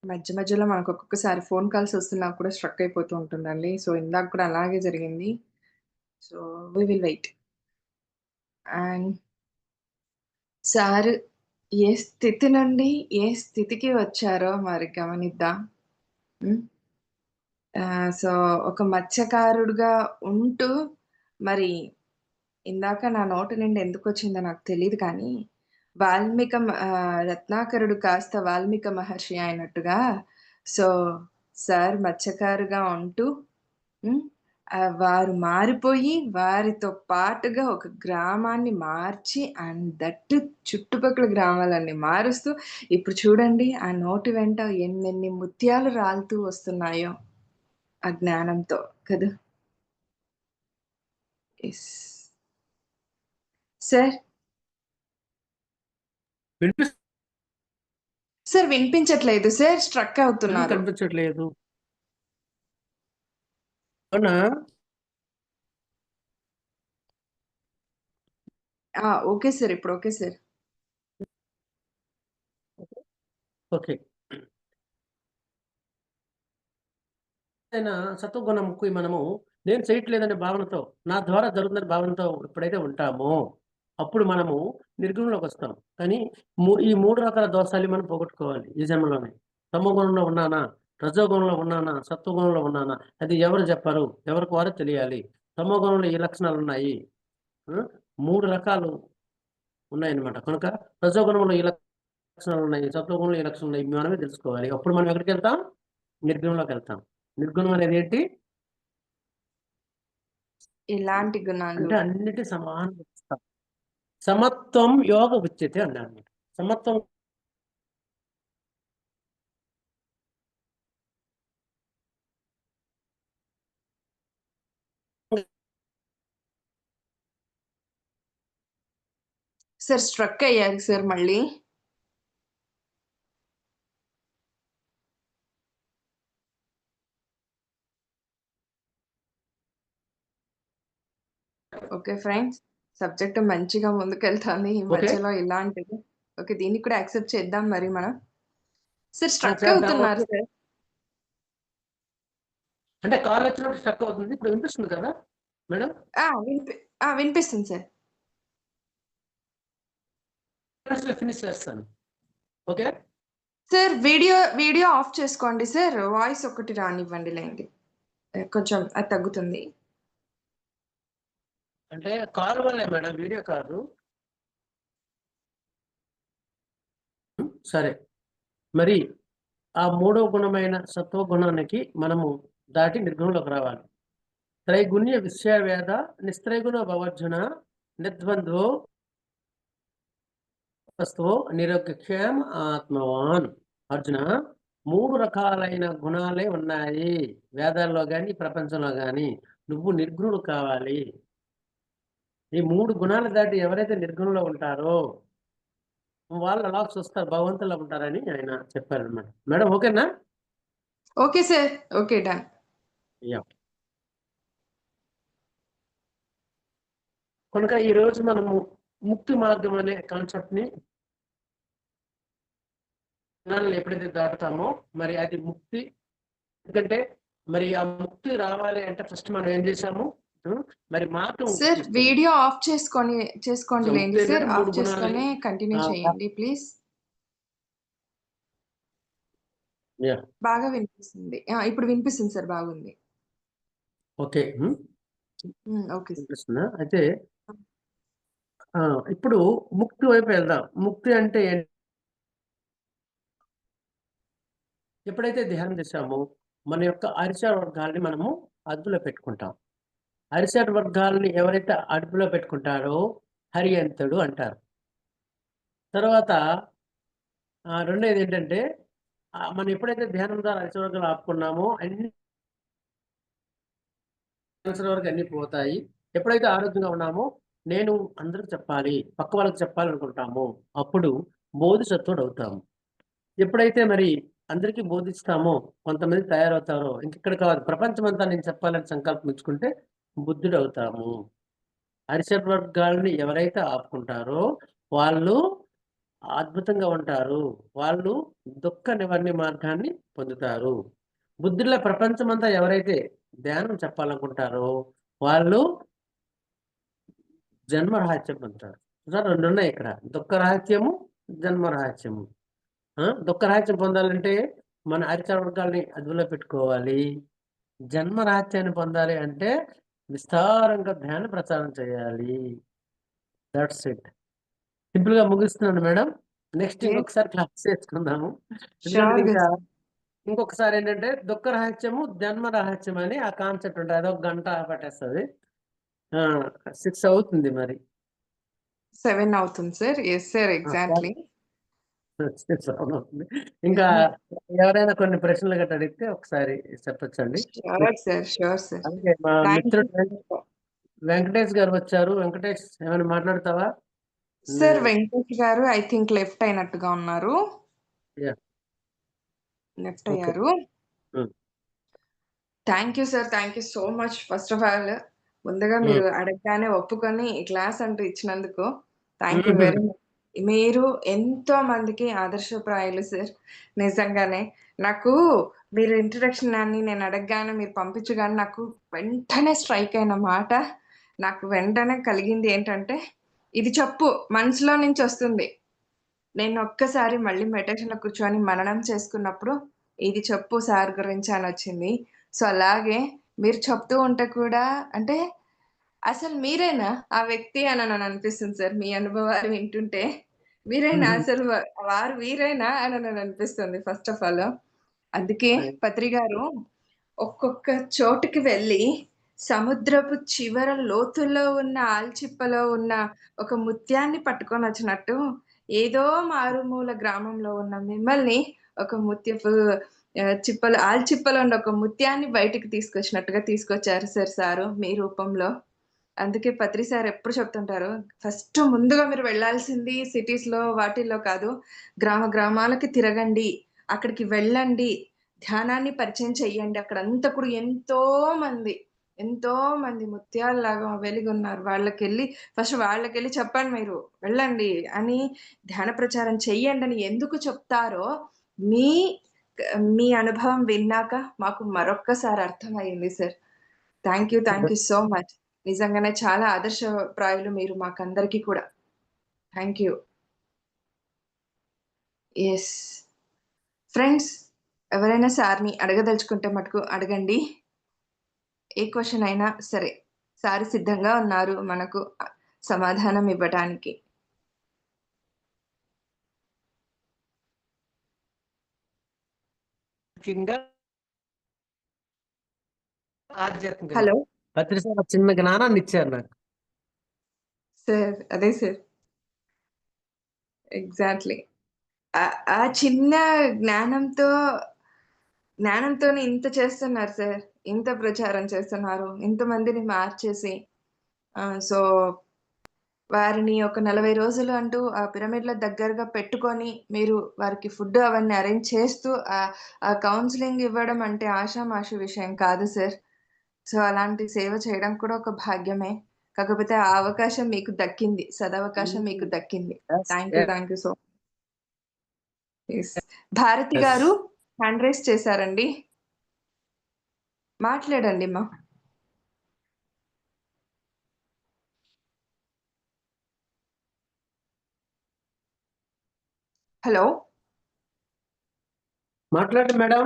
మధ్య మధ్యలో మనకు ఒక్కొక్కసారి ఫోన్ కాల్స్ వస్తున్నా కూడా స్ట్రక్ అయిపోతూ ఉంటుందండి. సో ఇందాక కూడా అలాగే జరిగింది. So we will wait. And sir ఏ స్థితి నుండి ఏ స్థితికి వచ్చారో మరి గమనిద్దాం. సో ఒక మత్స్యకారుడుగా ఉంటూ మరి ఇందాక నా నోటి నుండి ఎందుకు వచ్చిందో నాకు తెలీదు, కానీ రత్నాకరుడు కాస్త వాల్మీక మహర్షి అయినట్టుగా సో సార్ మత్స్యకారుగా ఉంటూ వారు మారిపోయి వారితో పాటుగా ఒక గ్రామాన్ని మార్చి అండ్ దట్టు చుట్టుపక్కల గ్రామాలన్నీ మారుస్తూ ఇప్పుడు చూడండి ఆ నోటి వెంట ఎన్నెన్ని ముత్యాలు రాలుతూ వస్తున్నాయో ఆ జ్ఞానంతో కదా. Yes sir. వినిపిస్తుంది సార్ వినిపించట్లేదు సార్, స్ట్రక్ అవుతున్నారు. కనిపించట్లేదు. అవునా? ఓకే సార్, ఇప్పుడు ఓకే సార్. ఓకే. సత్వగుణముకి మనము నేను చేయట్లేదనే భావనతో, నా ద్వారా జరుగుతుందనే భావనతో ఎప్పుడైతే ఉంటామో అప్పుడు మనము నిర్గుణంలోకి వస్తాం. కానీ ఈ 3 రకాల దోషాలు మనం పోగొట్టుకోవాలి ఈ జన్మలోనే. తమోగుణంలో ఉన్నానా, రజోగుణంలో ఉన్నానా, సత్వగుణంలో ఉన్నానా, అది ఎవరు చెప్పరు, ఎవరికి వారు తెలియాలి. తమోగుణంలో ఈ లక్షణాలు ఉన్నాయి, 3 రకాలు ఉన్నాయన్నమాట. కనుక రజోగుణంలో ఈ లక్షణాలు ఉన్నాయి, సత్వగుణంలో ఈ లక్షణాలు ఉన్నాయి, మనమే తెలుసుకోవాలి. అప్పుడు మనం ఎక్కడికి వెళ్తాం? నిర్గుణంలోకి వెళ్తాం. నిర్గుణం అనేది ఏంటి? ఇలాంటి గుణాలు అంటే అన్నిటి సమానం. సమత్వం యోగ ఉచ్యతే అన్నాడు. సమత్వం సార్ స్ట్రక్ అయ్యారు సార్ మళ్ళీ. ఓకే ఫ్రెండ్స్, సబ్జెక్ట్ మంచిగా ముందుకెళ్తాను ఈ మధ్యలో ఇలాంటిది. ఓకే, దీన్ని కూడా యాక్సెప్ట్ చేద్దాం మరి మనం. సార్ స్ట్రక్ అవుతున్నారు సార్. అంటే కాల్ వచ్చినప్పుడు స్ట్రక్ అవుతుంది. ఇప్పుడు వినిపిస్తుంది కదా మేడం? వినిపిస్తుంది సార్. ఫినిష్ చేస్తాను. ఓకే సార్ వీడియో ఆఫ్ చేసుకోండి సార్, వాయిస్ ఒకటి రానివ్వండి లేండి, కొంచెం అది తగ్గుతుంది. అంటే కాల్ వల్లే మేడం, వీడియో కాదు. సరే, మరి ఆ 3వ గుణమైన సత్వగుణానికి మనము దాటి నిర్గుణంలోకి రావాలి. త్రైగుణ్య విషయవేద నిస్త్రైగుణ భవర్జున నిర్ద్వంద్వో వస్తువు నిరక్షేమ ఆత్మవాన్. అర్జున, 3 రకాలైన గుణాలే ఉన్నాయి వేదాల్లో గాని ప్రపంచంలో గాని. నువ్వు నిర్గుణుడు కావాలి. ఈ 3 గుణాలు దాటి ఎవరైతే నిర్గుణంలో ఉంటారో వాళ్ళు అలా చూస్తారు, భగవంతులా ఉంటారని ఆయన చెప్పారనమాట. మేడం ఓకేనా? Okay sir, okay done. కనుక ఈ రోజు మనము ముక్తి మార్గం అనే కాన్సెప్ట్ ని ఎప్పుడైతే దాటుతామో మరి అది ముక్తి. ఎందుకంటే మరి ఆ ముక్తి రావాలి అంటే ఫస్ట్ మనం ఏం చేసాము, మరి మార్గం. సార్ వీడియో ఆఫ్ చేసుకోండి లేండి సార్, ఆఫ్ చేసుకొని కంటిన్యూ చేయండి ప్లీజ్. బాగా వినిపిస్తుంది, ఇప్పుడు వినిపిస్తుంది సార్, బాగుంది. ఓకే ఓకే వినిపిస్తుందా? అయితే ఇప్పుడు ముక్తి వైపు వెళ్దాం. ముక్తి అంటే ఎప్పుడైతే ధ్యానం చేశామో మన యొక్క అరిషడ్ వర్గాల్ని మనము అదుపులో పెట్టుకుంటాం. అరిషడ్ వర్గాలని ఎవరైతే అదుపులో పెట్టుకుంటారో హరియంతుడు అంటారు. తర్వాత రెండోది ఏంటంటే మనం ఎప్పుడైతే ధ్యానం ద్వారా అరిషడ్ వర్గాలు ఆపుకున్నామో అన్ని వరకు అన్ని పోతాయి. ఎప్పుడైతే ఆరోగ్యంగా ఉన్నామో నేను అందరికి చెప్పాలి, పక్క వాళ్ళకి చెప్పాలనుకుంటామో అప్పుడు బోధిసత్వుడు అవుతాము. ఎప్పుడైతే మరి అందరికీ బోధిస్తామో కొంతమంది తయారవుతారో ఇంకెక్కడ కాదు, ప్రపంచమంతా నేను చెప్పాలని సంకల్పించుకుంటే బుద్ధుడు అవుతాము. అరిషడ్ వర్గాలని ఎవరైతే ఆపుకుంటారో వాళ్ళు అద్భుతంగా ఉంటారు. వాళ్ళు దుఃఖ నివారణ మార్గాన్ని పొందుతారు. బుద్ధుల ప్రపంచమంతా ఎవరైతే ధ్యానం చెప్పాలనుకుంటారో వాళ్ళు జన్మ రహస్యం పొందుతారు. రెండు ఉన్నాయి ఇక్కడ, దుఃఖ రహస్యము, జన్మ రహస్యము. దుఃఖ రహస్యం పొందాలంటే మన అరిషడ్ వర్గాల్ని అదుపులో పెట్టుకోవాలి. జన్మ రహస్యాన్ని పొందాలి అంటే విస్తారంగా ధ్యాన ప్రచారం చేయాలి. That's it. సింపుల్ గా ముగిస్తున్నాను మేడం. నెక్స్ట్ Yes, ఇంకొకసారి క్లాస్ చేసుకుందాము. ఎందుకంటే sure, ఇంకా sir. ఇంకొకసారి ఏంటంటే దుఃఖ రహస్యము జన్మ రహస్యం అని ఆ కాన్సెప్ట్ ఉంటుంది. అదొక గంట పట్టేస్తుంది. 6 అవుతుంది మరి. 7 అవుతుంది సార్. Yes, sir. Exactly. 6 అవుతుంది. ఇంకా ఎవరైనా కొన్ని ప్రశ్నలు గట్రా అడిగితే ఒకసారి చెప్పొచ్చండి. Sure, sir. Sure, sir. అలాగే మా Thank you. మిత్రుడు వెంకటేష్ గారు వచ్చారు. వెంకటేష్ ఏమైనా మాట్లాడతావా? సార్ వెంకటేష్ గారు ఐ థింక్ లెఫ్ట్ అయినట్టుగా ఉన్నారు. Yeah. Left Okay. అయ్యారు. Thank you sir. Thank you so much. First of all ముందుగా మీరు అడగగానే ఒప్పుకొని ఈ క్లాస్ అంటూ ఇచ్చినందుకు థ్యాంక్ యూ వెరీ మచ్. మీరు ఎంతో మందికి ఆదర్శప్రాయాలు సార్. నిజంగానే నాకు మీరు ఇంట్రడక్షన్ అని నేను అడగగానే మీరు పంపించగానే నాకు వెంటనే స్ట్రైక్ అయిన మాట, నాకు వెంటనే కలిగింది ఏంటంటే, ఇది చెప్పు మనసులో నుంచి వస్తుంది. నేను ఒక్కసారి మళ్ళీ మెడిటేషన్‌లో కూర్చొని మననం చేసుకున్నప్పుడు, ఇది చెప్పు సార్ గురించి అనొచ్చింది. సో, అలాగే మీరు చెప్తూ ఉంటే కూడా అంటే, అసలు మీరేనా ఆ వ్యక్తి అని అనిపిస్తుంది సార్. మీ అనుభవాలు వింటుంటే. మీరేనా అసలు వారు వీరేనా అని అనిపిస్తుంది ఫస్ట్ ఆఫ్ ఆల్. అందుకే పత్రి గారు ఒక్కొక్క చోటుకి వెళ్ళి, సముద్రపు చివర లోతుల్లో ఉన్న ఆల్చిప్పలో ఉన్న ఒక ముత్యాన్ని పట్టుకొనొచ్చినట్టు, ఏదో మారుమూల గ్రామంలో ఉన్న మిమ్మల్ని ఒక ముత్యపు ఆల్చిప్పలో ఉన్న ఒక ముత్యాన్ని బయటికి తీసుకొచ్చినట్టుగా తీసుకొచ్చారు సారు మీ రూపంలో. అందుకే పత్రి సార్ ఎప్పుడు చెప్తుంటారు, ఫస్ట్ ముందుగా మీరు వెళ్ళాల్సింది సిటీస్‌లో వాటిల్లో కాదు, గ్రామాలకి తిరగండి. అక్కడికి వెళ్ళండి. ధ్యానాన్ని పరిచయం చెయ్యండి. అక్కడంతా కూడా ఎంతో మంది ముత్యాల్లాగా వెలిగున్నారు. ఫస్ట్ వాళ్ళకెళ్ళి చెప్పండి మీరు. వెళ్ళండి అని ధ్యాన ప్రచారం చెయ్యండని ఎందుకు చెప్తారో మీ మీ అనుభవం విన్నాక మాకు మరొక్కసారి అర్థమయింది sir. Thank you so much. నిజంగానే చాలా ఆదర్శప్రాయులు మీరు మాకందరికీ కూడా. Thank you. యెస్. ఫ్రెండ్స్ ఎవరైనా సార్‌ని అడగదలుచుకుంటే మటుకు అడగండి. ఏ క్వెషన్ అయినా సరే. సార్ సిద్ధంగా ఉన్నారు మనకు సమాధానం ఇవ్వటానికి. ముఖ్యంగా ఆధ్యాత్మికంగా హలో! పత్రి సార్ చిన్న జ్ఞానాన్ని ఇచ్చారు నాకు. సార్ అదే సార్. ఎగ్జాక్ట్‌లీ. ఆ చిన్న జ్ఞానంతోనే ఇంత చేస్తున్నారు సార్. ఇంత ప్రచారం చేస్తున్నారు. ఇంతమందిని మార్చేసి. సో, వారిని ఒక 40 రోజులు అంటూ ఆ పిరమిడ్‌ల దగ్గరగా పెట్టుకొని, మీరు వారికి ఫుడ్ అవన్నీ అరేంజ్ చేస్తూ ఆ కౌన్సెలింగ్ ఇవ్వడం అంటే ఆషామాషీ విషయం కాదు సార్. సో, అలాంటి సేవ చేయడం కూడా ఒక భాగ్యమే. కాకపోతే ఆ అవకాశం మీకు దక్కింది. సదవకాశం మీకు దక్కింది. Thank you so yes. Bharathi Yes. గారు హ్యాండ్ రైజ్ చేశారండి. మాట్లాడండిమ్మా. హలో! మాట్లాడండి మేడం.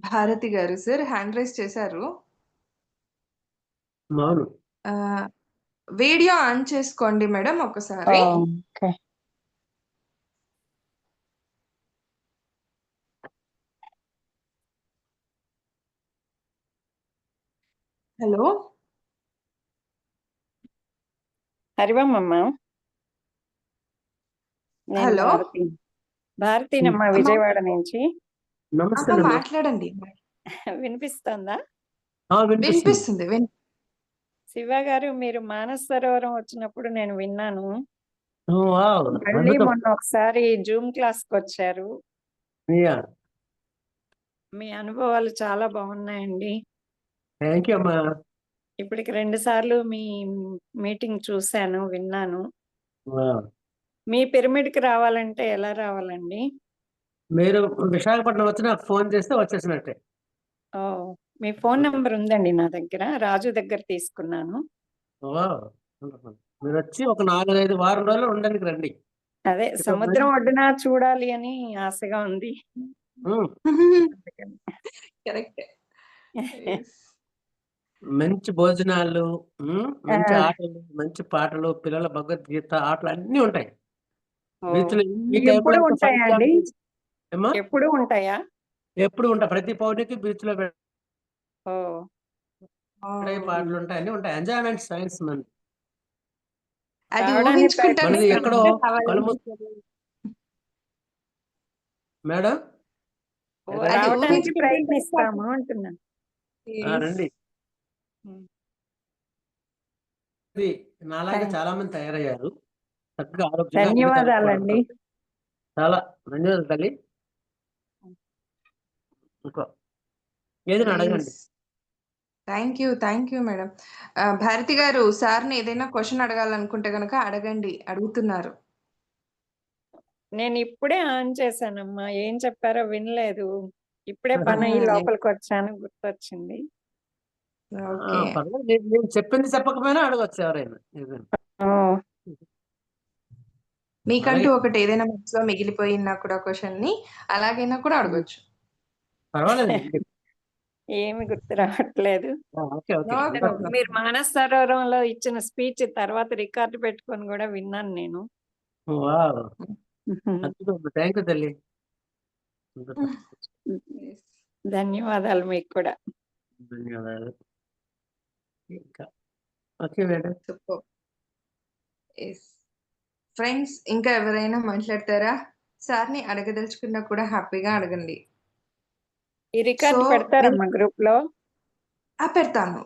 భారతి గారు సార్ హ్యాండ్ రైజ్ చేశారు. అవును. వీడియో ఆన్ చేసుకోండి మేడం ఒకసారి. ఓకే. హలో! హరివమ్మమ్మ. నేను హలో! భారతీనమ్మ విజయవాడ నుంచి. నమస్తే అమ్మ అమ్మా. మాట్లాడండి. వినిపిస్తుందా? వినిపిస్తుంది. వినిపిస్తుంది. శివ గారు మీరు మానస సరోవరం వచ్చినప్పుడు నేను విన్నాను. వావ్! మళ్ళీ అద్భుతం. మొన్న ఒకసారి జూమ్ క్లాస్‌కి వచ్చారు. యాహ్! మీ అనుభవాలు చాలా బాగున్నాయండి. థ్యాంక్ యూ అమ్మా. ఇప్పటికి 2 సార్లు మీ మీటింగ్ చూశాను, విన్నాను. వావ్! మీ పిరమిడ్‌కి రావాలంటే ఎలా రావాలండి? మీరు విశాఖపట్నం వచ్చి నాకు ఫోన్ చేస్తే వచ్చేసినట్టే. ఓహ్! మీ ఫోన్ నంబర్ ఉందండి నా దగ్గర. రాజు దగ్గర తీసుకున్నాను. వావ్! వండర్ఫుల్. మీరొచ్చి ఒక 4, 5 వారం రోజులు ఉండడానికి రండి. అదే ఇక్కడ సముద్రం ఒడ్డున చూడాలి అని ఆశగా ఉంది. హ్మ్. కరెక్టే. యెస్. మంచి భోజనాలు, ఆ, మంచి ఆటలు, మంచి పాటలు, పిల్లల భగవద్గీత ఆటలు అన్నీ ఉంటాయి. ఓ, బీచ్లో ఈ టైంలో ఎప్పుడు అయితే 5 ఉంటాయా అండి? కిలోమీటర్స్ ఏమా ఎప్పుడు ఉంటాయా? ఎప్పుడు ఉంటాయి. ప్రతి పౌర్ణమికి బీచ్లో ఓ, పాటలు ఉంటాయి, అన్నీ ఉంటాయి. ఎంజాయ్మెంట్ సైన్స్ మనది. అది రావడానికి ఊహించుకుంటేనే మనది ఎక్కడో రావాలని. కళ్ళు మూసుకొని మేడం ఓ, ఎక్కడికి? అది రావడానికి ఊహించుకుంటుంటే ప్రయత్నిస్తాము అంటున్నాను. రండి. ఉమ్, ఇది నాలాగా థాంక్- చాలా మంది తయారయ్యారు. చక్కగా ఆరోగ్యంగా అన్ని ధన్యవాదాలండి. తలుపుకోవడం. చాలా ధన్యవాదాలు తల్లి. ఇంకో ఏదైనా అడగండి. Thank you madam. భారతి గారు, సార్ని ఏదైనా క్వశ్చన్ అడగాలనుకుంటే గనక అడగండి, అడుగుతున్నారు. నేను ఇప్పుడే ఆన్ చేశానమ్మా, ఏం చెప్పారో వినలేదు. ఇప్పుడే ఆహా. పని అయ్యి లోపలికి వచ్చాను, గుర్తొచ్చింది. ఓకే. పర్లేదు, నేను చెప్పింది చెప్పకపోయినా అడగచ్చు ఎవరైనా ఏదైనా. ఓ, మీకంటూ అలాగే ఒకటి ఏదైనా మనసులో మిగిలిపోయినా కూడా క్వశ్చన్ని అలాగైనా కూడా అడగొచ్చు. పర్వాలేదు. ఏమి గుర్తు రావట్లేదు. Okay okay no problem. మీరు మానస సరోవరంలో ఇచ్చిన స్పీచ్ తర్వాత రికార్డు పెట్టుకొని కూడా విన్నాను నేను. వావ్, అద్భుతం. థ్యాంక్ యూ తల్లి. ధన్యవాదాలు మీకు కూడా. ధన్యవాదాలు. ఇంకా ఓకే మేడం. సూపర్. ఫ్రెండ్స్, ఇంకా ఎవరైనా మాట్లాడతారా? సార్ని అడగదలుచుకున్నా కూడా హ్యాపీగా అడగండి. ఈ సో రికార్డు పెడతారమ్మా గ్రూప్ లో.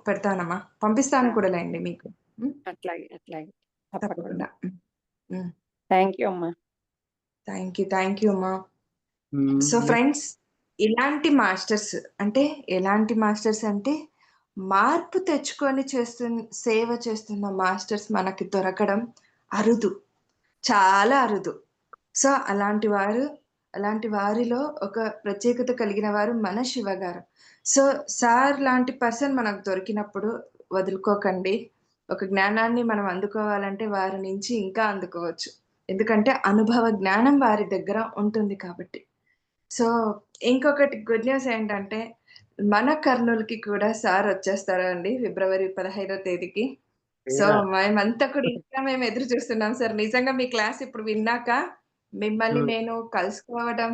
పెడతానమ్మా, పంపిస్తాను కూడా లేండి మీకు. అట్లాగే తప్పకుండా. తప్పకుండా. థ్యాంక్ యూ అమ్మా. థ్యాంక్ యూ అమ్మా. సో ఫ్రెండ్స్, ఎలాంటి మాస్టర్స్ అంటే మార్పు తెచ్చుకొని సేవ చేస్తున్న మాస్టర్స్ మనకి దొరకడం అరుదు, చాలా అరుదు. సో అలాంటి వారిలో ఒక ప్రత్యేకత కలిగిన వారు మన శివ గారు. సో సార్ లాంటి పర్సన్ మనకు దొరికినప్పుడు వదులుకోకండి. ఒక జ్ఞానాన్ని మనం అందుకోవాలంటే వారి నుంచి ఇంకా అందుకోవచ్చు. ఎందుకంటే అనుభవ జ్ఞానం వారి దగ్గర ఉంటుంది కాబట్టి. సో ఇంకొకటి గుడ్ న్యూస్ ఏంటంటే, మన కర్నూలుకి కూడా సార్ వచ్చేస్తారండి ఫిబ్రవరి 15వ తేదీకి. సో మేమంతా కూడా ఇంకా మేము ఎదురు చూస్తున్నాం సార్. నిజంగా మీ క్లాస్ ఇప్పుడు విన్నాక మిమ్మల్ని నేను కలుసుకోవడం,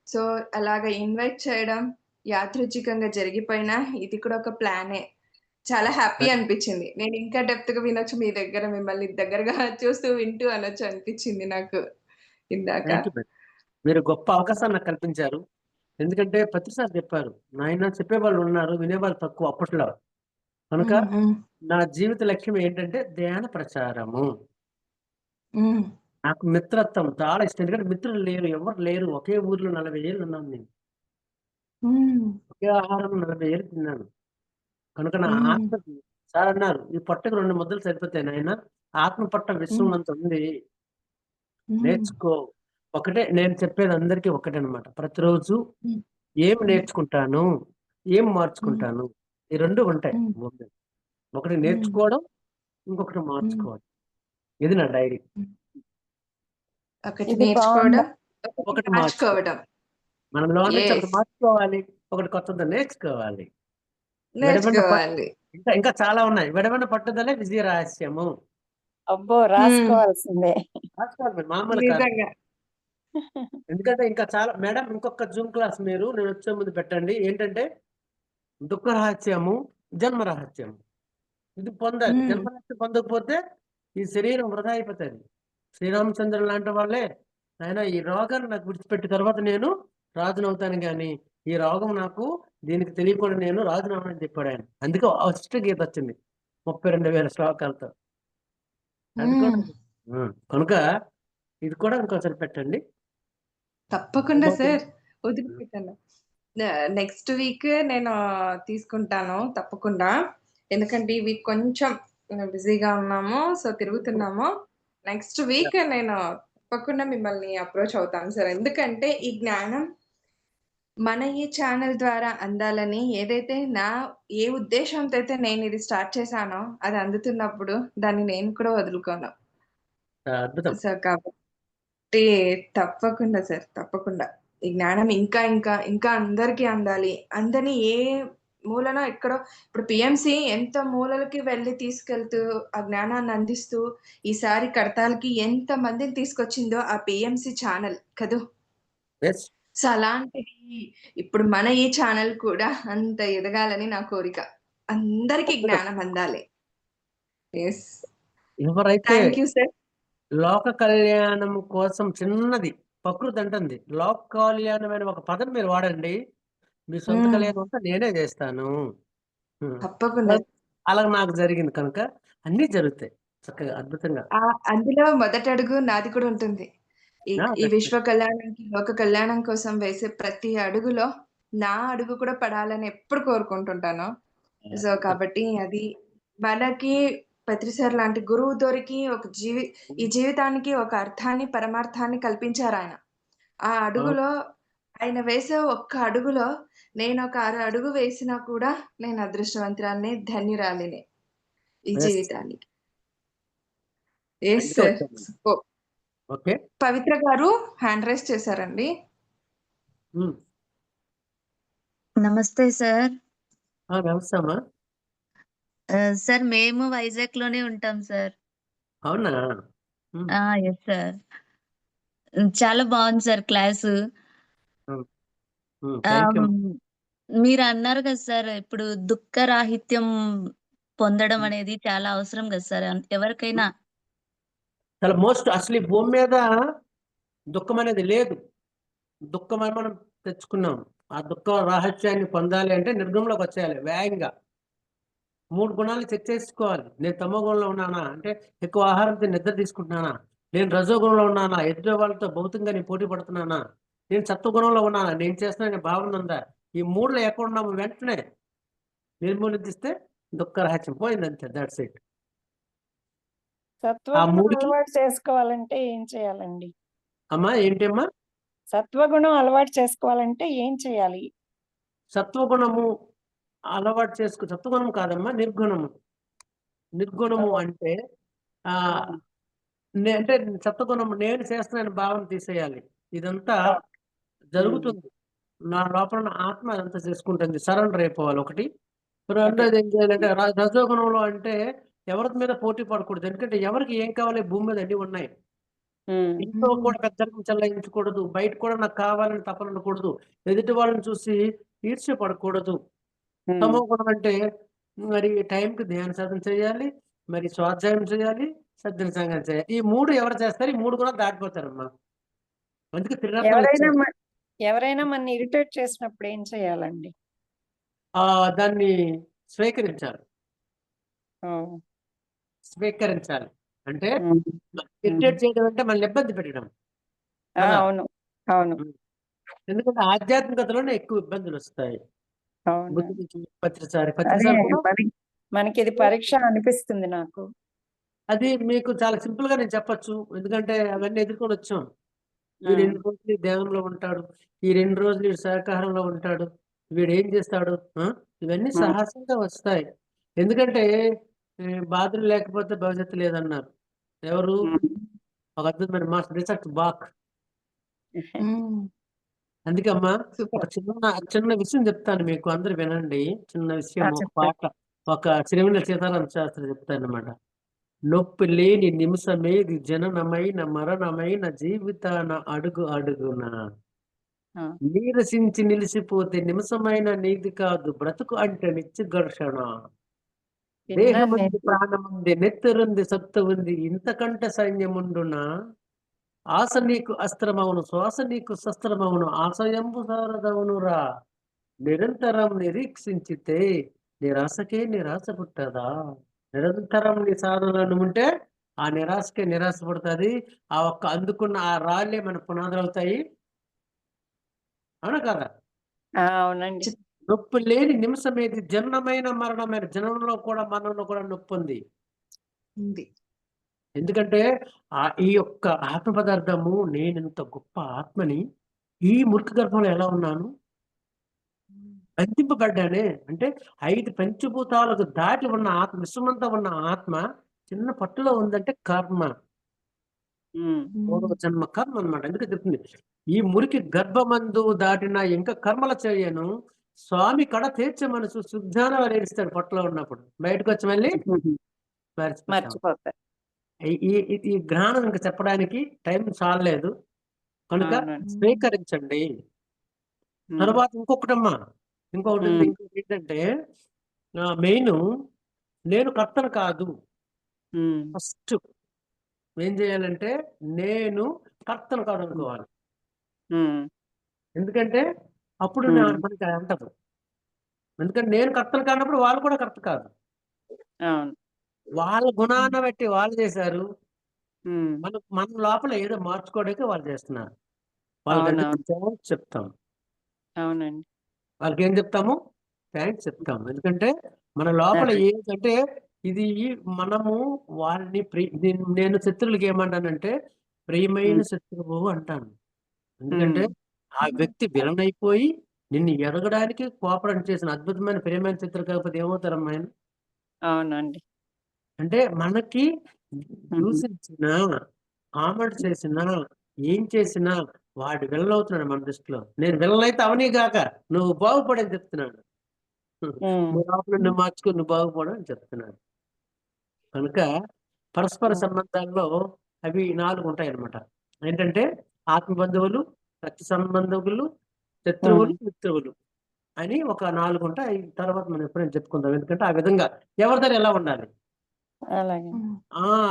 సో అలాగా ఇన్వైట్ చేయడం యాదృచ్ఛికంగా జరిగిపోయినా ఇది కూడా ఒక ప్లానే. చాలా హ్యాపీ అనిపించింది. నేను ఇంకా డెప్త్‌గా వినొచ్చు మీ దగ్గర, మిమ్మల్ని దగ్గరగా చూస్తూ వింటూ అనొచ్చు అనిపించింది నాకు ఇందాక. Thank you madam. మీరు గొప్ప అవకాశాన్ని నాకు కల్పించారు. ఎందుకంటే ప్రతిసారి చెప్పారు, నాయన చెప్పేవాళ్ళు ఉన్నారు, వినేవాళ్ళు తక్కువ అప్పట్లో. కనుక నా జీవిత లక్ష్యం ఏంటంటే ధ్యాన ప్రచారము. నాకు మిత్రత్వం చాలా ఇష్టం. ఎందుకంటే మిత్రులు లేరు, ఎవరు లేరు. ఒకే ఊర్లో 40 ఏళ్ళు ఉన్నాను నేను. ఒకే ఆహారం 40 ఏళ్ళు తిన్నాను. కనుక నా ఆత్మకి సార్ అన్నారు, ఈ పొట్టకు 2 ముద్దలు సరిపోతాయి నాయన, ఆత్మ పొట్ట విశ్వం అంత ఉంది, నేర్చుకో. ఒకటే నేను చెప్పేది అందరికీ ఒకటేనమాట. ప్రతిరోజు ఏం నేర్చుకుంటాను, ఏం మార్చుకుంటాను, ఈ 2 ఉంటాయి. ఒకటి నేర్చుకోవడం, ఇంకొకటి మార్చుకోవడం. ఇది నా డైరీ. ఒకటి ఇది నేర్చుకోవడం, ఒకటి ఒకటి మార్చుకోవడం. మనలో నుంచి ఒకటి Yes. మార్చుకోవాలి, ఒకటి కొత్తది నేర్చుకోవాలి. నేర్చుకోవాలి. ఇంకా చాలా ఉన్నాయి. విడవన పట్టుదలే విజయ రహస్యము. అబ్బో, రాసుకోవాల్సిందే. రాసుకోవాలి మీరు, మామూలు కాదు. నిజంగా. ఎందుకంటే ఇంకా చాలా మేడం. ఇంకొక జూమ్ క్లాస్ మీరు నేను వచ్చే ముందు పెట్టండి. ఏంటంటే దుఃఖ రహస్యము, జన్మ రహస్యము. ఇది పొందాలి. జన్మ రహస్యం పొందకపోతే ఈ శరీరం వృధా అయిపోతుంది. శ్రీరామచంద్రుడు లాంటి వాళ్ళే ఆయన ఈ రోగాన్ని నాకు విడిచిపెట్టిన తర్వాత నేను రాజునవుతాను, కానీ ఈ రోగం నాకు దీనికి తెలియకుండా నేను రాజునవని చెప్పాడు ఆయన. అందుకే ఫస్ట్ గీత వచ్చింది 32,000 శ్లోకాలతో. అది కూడా కనుక ఇది కూడా ఇంకోసారి పెట్టండి. తప్పకుండా సార్, వదిలిపెట్టాను. నెక్స్ట్ వీక్ నేను తీసుకుంటాను తప్పకుండా. ఎందుకంటే ఈ వీక్ కొంచెం బిజీగా ఉన్నాము. సో తిరుగుతున్నాము. నెక్స్ట్ వీక్ నేను తప్పకుండా మిమ్మల్ని అప్రోచ్ అవుతాను సార్. ఎందుకంటే ఈ జ్ఞానం మన ఈ ఛానల్ ద్వారా అందాలని ఏ ఉద్దేశంతో అయితే నేను ఇది స్టార్ట్ చేశానో అది అందుతున్నప్పుడు దాన్ని నేను కూడా వదులుకోను. అద్భుతం. సో కాబట్టి తప్పకుండా సార్, తప్పకుండా ఈ జ్ఞానం ఇంకా ఇంకా ఇంకా అందరికీ అందాలి. అందరిని మూలనో ఎక్కడో ఇప్పుడు పిఎంసి ఎంత మూలలకి వెళ్లి తీసుకెళ్తూ ఆ జ్ఞానాన్ని అందిస్తూ ఈసారి కడతాలకి ఎంత మందిని తీసుకొచ్చిందో ఆ పిఎంసి ఛానల్ కదూ. ఎస్ సో అలాంటిది ఇప్పుడు మన ఈ ఛానల్ కూడా అంత ఎదగాలని నా కోరిక. అందరికీ జ్ఞానం అందాలి. ఎస్. ఎవరైతే థ్యాంక్ యూ సార్. లోక కళ్యాణం కోసం చిన్నది ప్రకృతి అంటుంది, లోక కళ్యాణం అనే ఒక పదం మీరు వాడండి, మీ సొంత కళ్యాణం అంతా నేనే చేస్తాను. తప్పకుండా. అలా నాకు జరిగింది కనుక అన్నీ జరుగుతాయి చక్కగా అద్భుతంగా. అందులో మొదటి అడుగు నాది కూడా ఉంటుంది. ఈ విశ్వ కళ్యాణానికి, లోక కళ్యాణం కోసం వేసే ప్రతి అడుగులో నా అడుగు కూడా పడాలని ఎప్పుడు కోరుకుంటుంటాను. సో కాబట్టి అది మనకి పత్రి సార్ లాంటి గురువు దొరికి ఈ జీవితానికి ఒక అర్థాన్ని, పరమార్థాన్ని కల్పించారాయన. ఆ అడుగులో ఆయన వేసే ఒక్క అడుగులో నేను ఒక 6 అడుగు వేసినా కూడా నేను అదృష్టవంతురాలిని, ధన్యురాలిని ఈ జీవితానికి. Yes sir. ఓకే, పవిత్ర గారు హ్యాండ్ రైజ్ చేశారండి. నమస్తే సార్. నమస్తే అమ్మా. సార్ మేము వైజాగ్ లోనే ఉంటాం సార్. అవునా? Yes sir. చాలా బాగుంది సార్ క్లాసు. మీరు అన్నారు కదా సార్, ఇప్పుడు దుఃఖ రాహిత్యం పొందడం అనేది చాలా అవసరం కదా సార్ ఎవరికైనా. చాలా మోస్ట్ అసలు ఈ భూమి మీద దుఃఖం అనేది లేదు. దుఃఖం అని మనం తెచ్చుకున్నాం. ఆ దుఃఖ రహస్యాన్ని పొందాలి అంటే నిర్గంలోకి వచ్చేయాలి వేగంగా. 3 గుణాలు చెక్ చేసుకోవాలి. నేను తమో గుణంలో ఉన్నానా అంటే ఎక్కువ ఆహారంతో నిద్ర తీసుకుంటున్నానా, నేను రజో గుణంలో ఉన్నానా, ఎదుటి వాళ్ళతో భౌతికంగా నేను పోటీ పడుతున్నానా, నేను సత్వగుణంలో ఉన్నానా, నేను చేస్తున్నా భావన ఉందా, ఈ 3లో ఎక్కడ ఉన్నాము వెంటనే నిర్మూలిస్తే దుఃఖ రహస్యం పోయింది, అంతే. That's it. సత్వగుణం అలవాటు చేసుకోవాలంటే ఏం చేయాలండి? అమ్మా ఏంటమ్మా? సత్వగుణం అలవాటు చేసుకోవాలంటే ఏం చేయాలి? సత్వగుణము అలవాటు సత్వగుణం కాదమ్మా, నిర్గుణము. నిర్గుణము అంటే అంటే సత్వగుణము నేను చేస్తున్నాను భావన తీసేయాలి. ఇదంతా జరుగుతుంది నా లోపల, ఆత్మ అదంతా చేసుకుంటుంది. సరెండర్ అయిపోవాలి ఒకటి. రెండోది ఏం చేయాలంటే రజోగుణంలో అంటే ఎవరి మీద పోటీ పడకూడదు. ఎందుకంటే ఎవరికి ఏం కావాలి, భూమి మీద అన్ని ఉన్నాయి. ఇంట్లో కూడా పెద్దలకు చెల్లాయించకూడదు, బయట కూడా నాకు కావాలని తపన ఉండకూడదు, ఎదుటి వాళ్ళని చూసి ఈర్ష్య పడకూడదు. తమో గుణం అంటే మరి టైంకి ధ్యాన సాధన చేయాలి, మరి స్వాధ్యాయం చేయాలి, సజ్జన సంఘం చేయాలి. ఈ 3 ఎవరు చేస్తారు, ఈ 3 కూడా దాటిపోతారమ్మా. అందుకే ఎవరైనా మన ఇరిటేట్ చేసినప్పుడు ఏం చేయాలండి? దాన్ని స్వీకరించాలి. స్వీకరించాలి అంటే ఇరిటేట్ చేయడం అంటే మనల్ని ఇబ్బంది పెట్టడం. అవును, అవును. ఎందుకంటే ఆధ్యాత్మికతలోనే ఎక్కువ ఇబ్బందులు వస్తాయి. మనకి ఇది పరీక్ష అనిపిస్తుంది నాకు. అది మీకు చాలా సింపుల్ గా నేను చెప్పొచ్చు, ఎందుకంటే అవన్నీ ఎదుర్కొని వచ్చాం. ఈ 2 రోజులు ధ్యానంలో ఉంటాడు, ఈ 2 రోజులు వీడు శాకాహారంలో ఉంటాడు, వీడు ఏం చేస్తాడు, ఇవన్నీ సాహసంగా వస్తాయి. ఎందుకంటే బాధలు లేకపోతే భవిష్యత్తు లేదన్నారు ఎవరు? ఒక అద్భుతమైన మాస్టర్ రిచర్డ్ బాక్. అందుకే అమ్మా ఒక చిన్న విషయం చెప్తాను మీకు, అందరు వినండి. చిన్న విషయం, ఒక పాట, ఒక శ్రీమణి సీతారామ శాస్త్రి చెప్తాను అన్నమాట. నొప్పి లేని నిమిషమేది, జననమైన మరణమైన జీవితాన అడుగు అడుగున నీరసించి నిలిసిపోతే నిమిషమైన నీది కాదు, బ్రతుకు అంటే నిత్య ఘర్షణ. దేహముంది, ప్రాణముంది, నెత్తరుంది, సత్తు ఉంది, ఇంతకంటే సైన్యముండునా. ఆశ నీకు అస్త్రమవును, శ్వాస నీకు శస్త్రమవును, ఆశయంబు సారదవునురా. నిరంతరం నిరీక్షించితే నిరాశకే నిరాశ పుట్టదా. నిరంతరం నీ సాధనలు ఉంటే ఆ నిరాశకే నిరాశ పడుతుంది. ఆ ఒక్క అందుకున్న ఆ రాళ్ళే మన పునాదులు అవుతాయి. అవునా కదా? అవునండి. నొప్పి లేని నిమిషం ఏది, జననమైన మరణమైన, జనంలో కూడా మరణంలో కూడా నొప్పి ఉంది. ఎందుకంటే ఈ యొక్క ఆత్మ పదార్థము, నేనింత గొప్ప ఆత్మని ఈ మురికి గర్భంలో ఎలా ఉన్నాను, బంధింపబడ్డానే అంటే 5 పంచభూతాలకు దాటి ఉన్న ఆత్మ, విశ్వమంతా ఉన్న ఆత్మ చిన్న పట్టులో ఉందంటే కర్మ, పూర్వ జన్మ కర్మ అనమాట. ఎందుకు చెప్తుంది, ఈ మురికి గర్భమందు దాటిన ఇంకా కర్మల చేయను, స్వామి కడ తీర్చే మనసు సుజ్ఞానం అని ఏడుస్తాడు పొట్టలో ఉన్నప్పుడు. బయటకు వచ్చి మళ్ళీ మర్చిపోతాం. మర్చిపోతారు. ఈ జ్ఞానం ఇంకా చెప్పడానికి టైం చాలలేదు కనుక అవునండి. స్వీకరించండి. ఉమ్, తర్వాత ఇంకొకటమ్మా, ఇంకొకటి ఉంది. ఉమ్, ఇంకొకటి ఏంటంటే మెయిన్ నేను కర్తను కాదు. ఉమ్, ఫస్ట్ ఏం చేయాలంటే నేను కర్తను కాదు అనుకోవాలి. ఉమ్, ఎందుకంటే అప్పుడు ఉమ్, మనకి అంటదు. ఎందుకంటే నేను కర్తను కానప్పుడు వాళ్ళు కూడా కర్త కాదు. అవును. వాళ్ళ గుణాన్ని బట్టి వాళ్ళు చేశారు. ఉమ్, మన లోపల ఏదో మార్చుకోవడానికి వాళ్ళు చేస్తున్నారు. వాళ్ళకి అవునవును. థ్యాంక్స్ చెప్తాం. అవునండి. వాళ్ళకి ఏం చెప్తాము? థ్యాంక్స్ చెప్తాం. ఎందుకంటే మన లోపల అదే. ఏంటంటే ఇది మనము వారిని నేను శత్రువులకి ఏమంటానంటే ప్రియమైన ఉమ్, శత్రువు అంటాను. ఉమ్, ఎందుకంటే ఆ వ్యక్తి విలన్ అయిపోయి నిన్ను ఎరగడానికి కోపడం చేసిన అద్భుతమైన ప్రియమైన శత్రువు కాకపోతే ఏమవుతారమ్మా ఆయన? అవునండి. అంటే మనకి ఉమ్, దూషించినా, కామెంట్ చేసినా, ఏం చేసినా వాడు విలన్ అవుతున్నాడు మన దృష్టిలో. నేను విలన్ అయితే అవనీ గాక నువ్వు బాగుపడని చెప్తున్నాడు. ఉమ్, నువ్వు లోపల నువ్వు మార్చుకొని నువ్వు బాగుపడు అని చెప్తున్నాడు. కనుక పరస్పర ఉమ్, సంబంధాల్లో అవి 4 ఉంటాయన్నమాట. ఏంటంటే ఆత్మ బంధువులు, రక్త సంబంధువులు, శత్రువులు, ఉమ్, మిత్రువులు అని ఒక 4 ఉంటాయి. తర్వాత మనం ఎప్పుడైనా చెప్పుకుందాం. ఎందుకంటే ఆ విధంగా ఎవరి దగ్గర ఎలా ఉండాలి? అలాగే.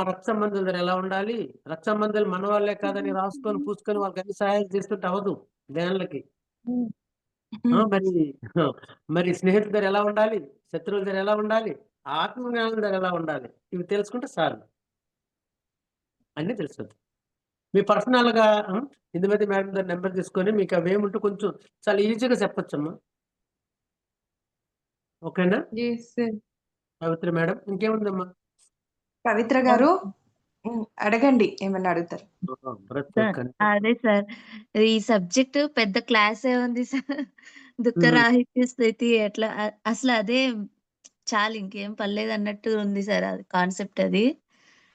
రక్త సంబంధుల దగ్గర ఎలా ఉండాలి? రక్త సంబంధాలు మన వాళ్ళే కాదని రాసుకొని, పూసుకొని వాళ్ళకి అన్ని సహాయాలు చేస్తుంటే అవ్వదు జ్ఞానులకి. మరి మరి స్నేహితుల దగ్గర ఎలా ఉండాలి? శత్రువుల దగ్గర ఎలా ఉండాలి? ఆత్మ జ్ఞానుల దగ్గర ఎలా ఉండాలి? ఇవి తెలుసుకుంటే చాలు. అన్నీ తెలుస్తుంది. మీ పర్సనల్‌గా ఇందుమతి మేడం గారి నెంబర్ తీసుకొని మీకు అవేముంటే కొంచెం చాలా ఈజీగా చెప్పొచ్చమ్మా. ఓకేనా? Yes sir. పవిత్ర మేడం ఇంకేముందమ్మా? పవిత్ర గారు అడగండి. ఏమన్నా అడుగుతారు. Bharat sir okay. అదే సార్ ఈ సబ్జెక్ట్ పెద్ద క్లాసే ఉంది సార్. హ్మ్. దుఃఖరాహిత్య స్థితి ఎట్లా అసలు అదే చాలు ఇంకేం పర్లేదు అన్నట్టు ఉంది సార్. అది కాన్సెప్ట్ అది.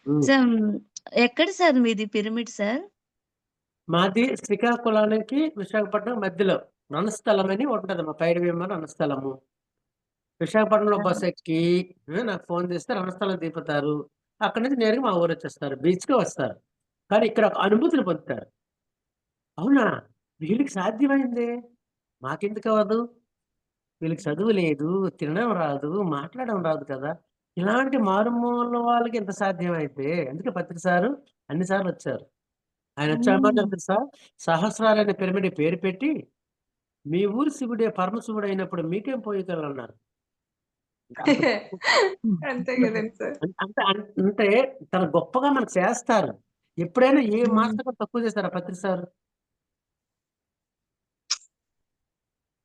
హ్మ్. సో ఎక్కడ సార్ మీది పిరమిడ్ సార్? మాది శ్రీకాకుళానికి విశాఖపట్నం మధ్యలో రణస్థలం అని ఉంటదమ్మా. పైడివేమ రణస్థలము. విశాఖపట్నంలో బస్ ఎక్కి నాకు ఫోన్ చేస్తే రణస్థలం దింపుతారు. అక్కడి నుంచి నేరుగా మా ఊరొచ్చేస్తారు. బీచ్‌కి వస్తారు. కానీ ఇక్కడ ఒక అనుభూతిని పొందుతారు. అవునా! వీళ్ళకి సాధ్యమైందే. మాకెందుకవ్వదు? వీళ్ళకి చదువు లేదు, తినడం రాదు, మాట్లాడడం రాదు కదా! ఇలాంటి మారుమూల వాళ్ళకి ఎంత సాధ్యమైతే అందుకే పత్రి సారు అన్ని సార్లొచ్చారు. ఆయనొచ్చి ఏమన్నారు తెలుసా? సహస్రాలనే పిరమిడ్ పేరు పెట్టి, మీ ఊరి శివుడే పరమ శివుడయినప్పుడు మీకేం పోయేకలన్నారు. అంతే కదండి సార్. అంటే తను గొప్పగా మనకు చేస్తారు. ఎప్పుడైనా ఏ హ్మ్. మాస్టర్ గారు తక్కువ చేశారా పత్రి సారు?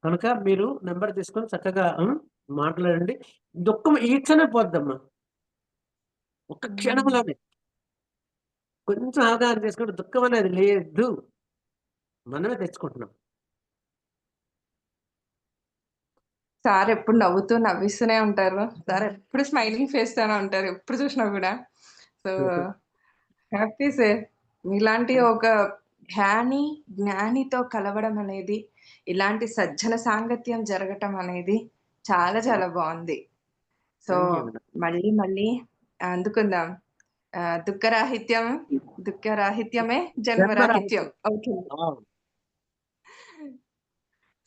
కనుక మీరు నంబర్ తీసుకొని చక్కగా మాట్లాడండి. దుఃఖం ఈ క్షణమే పోద్దమ్మా. ఒక్క క్షణంలోనే. కొంచెం అవగాహన చేసుకుంటే దుఃఖం అనేది లేదు. మనమే తెచ్చుకుంటున్నాం. సార్ ఎప్పుడు నవ్వుతూ నవ్విస్తూనే ఉంటారు. సార్ ఎప్పుడు స్మైలింగ్ ఫేస్‌తోనే ఉంటారు. ఎప్పుడు చూసినా గూడా. So, happy sir. మీలాంటి ఒక జ్ఞానితో కలవడం అనేది, ఇలాంటి సజ్జన సాంగత్యం జరగటం అనేది చాలా చాలా బావుంది. So, thank you madam. మళ్ళీ మళ్ళీ అందుకుందాం. దుఃఖరాహిత్యమే జన్మరాహిత్యం. జన్మరాహిత్యం. ఓకే. ఆ!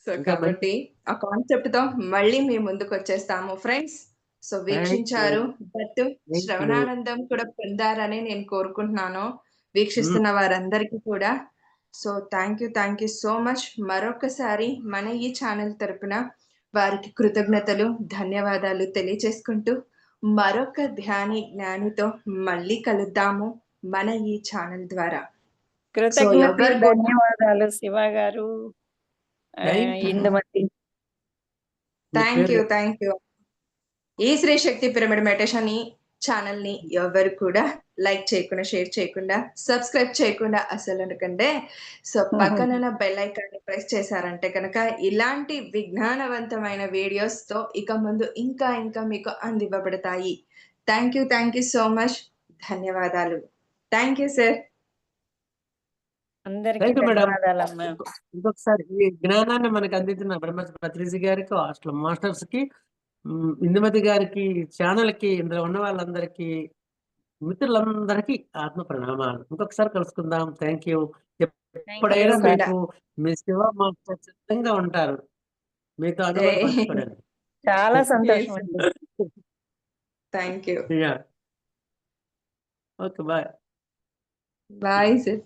సో, ఇంకా మంచి కాబట్టి ఆ కాన్సెప్ట్‌తో మళ్ళీ మీ ముందుకొచ్చేస్తాము ఫ్రెండ్స్. So, thank you. వీక్షించారు. But thank you. శ్రవణానందం కూడా పొందారని నేను కోరుకుంటున్నాను. హ్మ్. వీక్షిస్తున్న వారందరికీ కూడా. So, thank you so much. మరొకసారి మన ఈ ఛానెల్ తరపున వారికి కృతజ్ఞతలు, ధన్యవాదాలు తెలియచేసుకుంటూ, మరొక జ్ఞానితో మళ్ళీ కలుద్దాము మన ఈ ఛానెల్ ద్వారా. సో, కృతజ్ఞతలు, ఎవరు గూడా ధన్యవాదాలు శివ గారు, థాంక్ యూ. ఇందుమతి. మీ పేరు థాంక్ యూ. ఈ శ్రీ శక్తి పిరమిడ్ మెడిటేషన్ ఛానల్‌ని ఎవరు కూడా లైక్ చేయకుండా, షేర్ చేయకుండా, సబ్స్క్రైబ్ చేయకుండా అసలుండకండే. సో, పక్కనున్న బెల్ ఐకాన్‌ని ప్రెస్ చేశారంటే గనక ఇలాంటి విజ్ఞానవంతమైన వీడియోస్‌తో ఇక ముందు ఇంకా ఇంకా మీకు అందివ్వబడతాయి. Thank you so much. ధన్యవాదాలు. Thank you sir. అందరికీ థ్యాంక్ యూ మేడం. ధన్యవాదాలమ్మా. ఇంకొకసారి ఈ జ్ఞానాన్ని మనకు అందించిన బ్రహ్మశ్రీ పత్రిజీ గారికి, హాస్టల్ మాస్టర్స్ కి, ఇందుమతి గారికి, ఛానల్ కి, ఇందులో ఉన్న వాళ్ళందరికీ, మిత్రులందరికీ ఆత్మ ప్రణామాలు. ఇంకొకసారి కలుసుకుందాం. Thank you. ఎప్పుడైనా సార్. మీకు మీ శివ మాస్టర్ సిద్ధంగా ఉంటారు మీతో అనుభవం పంచుకోవడానికి. చాలా సంతోషం అండి. Thank you. Yeah. Okay bye. Bye sir.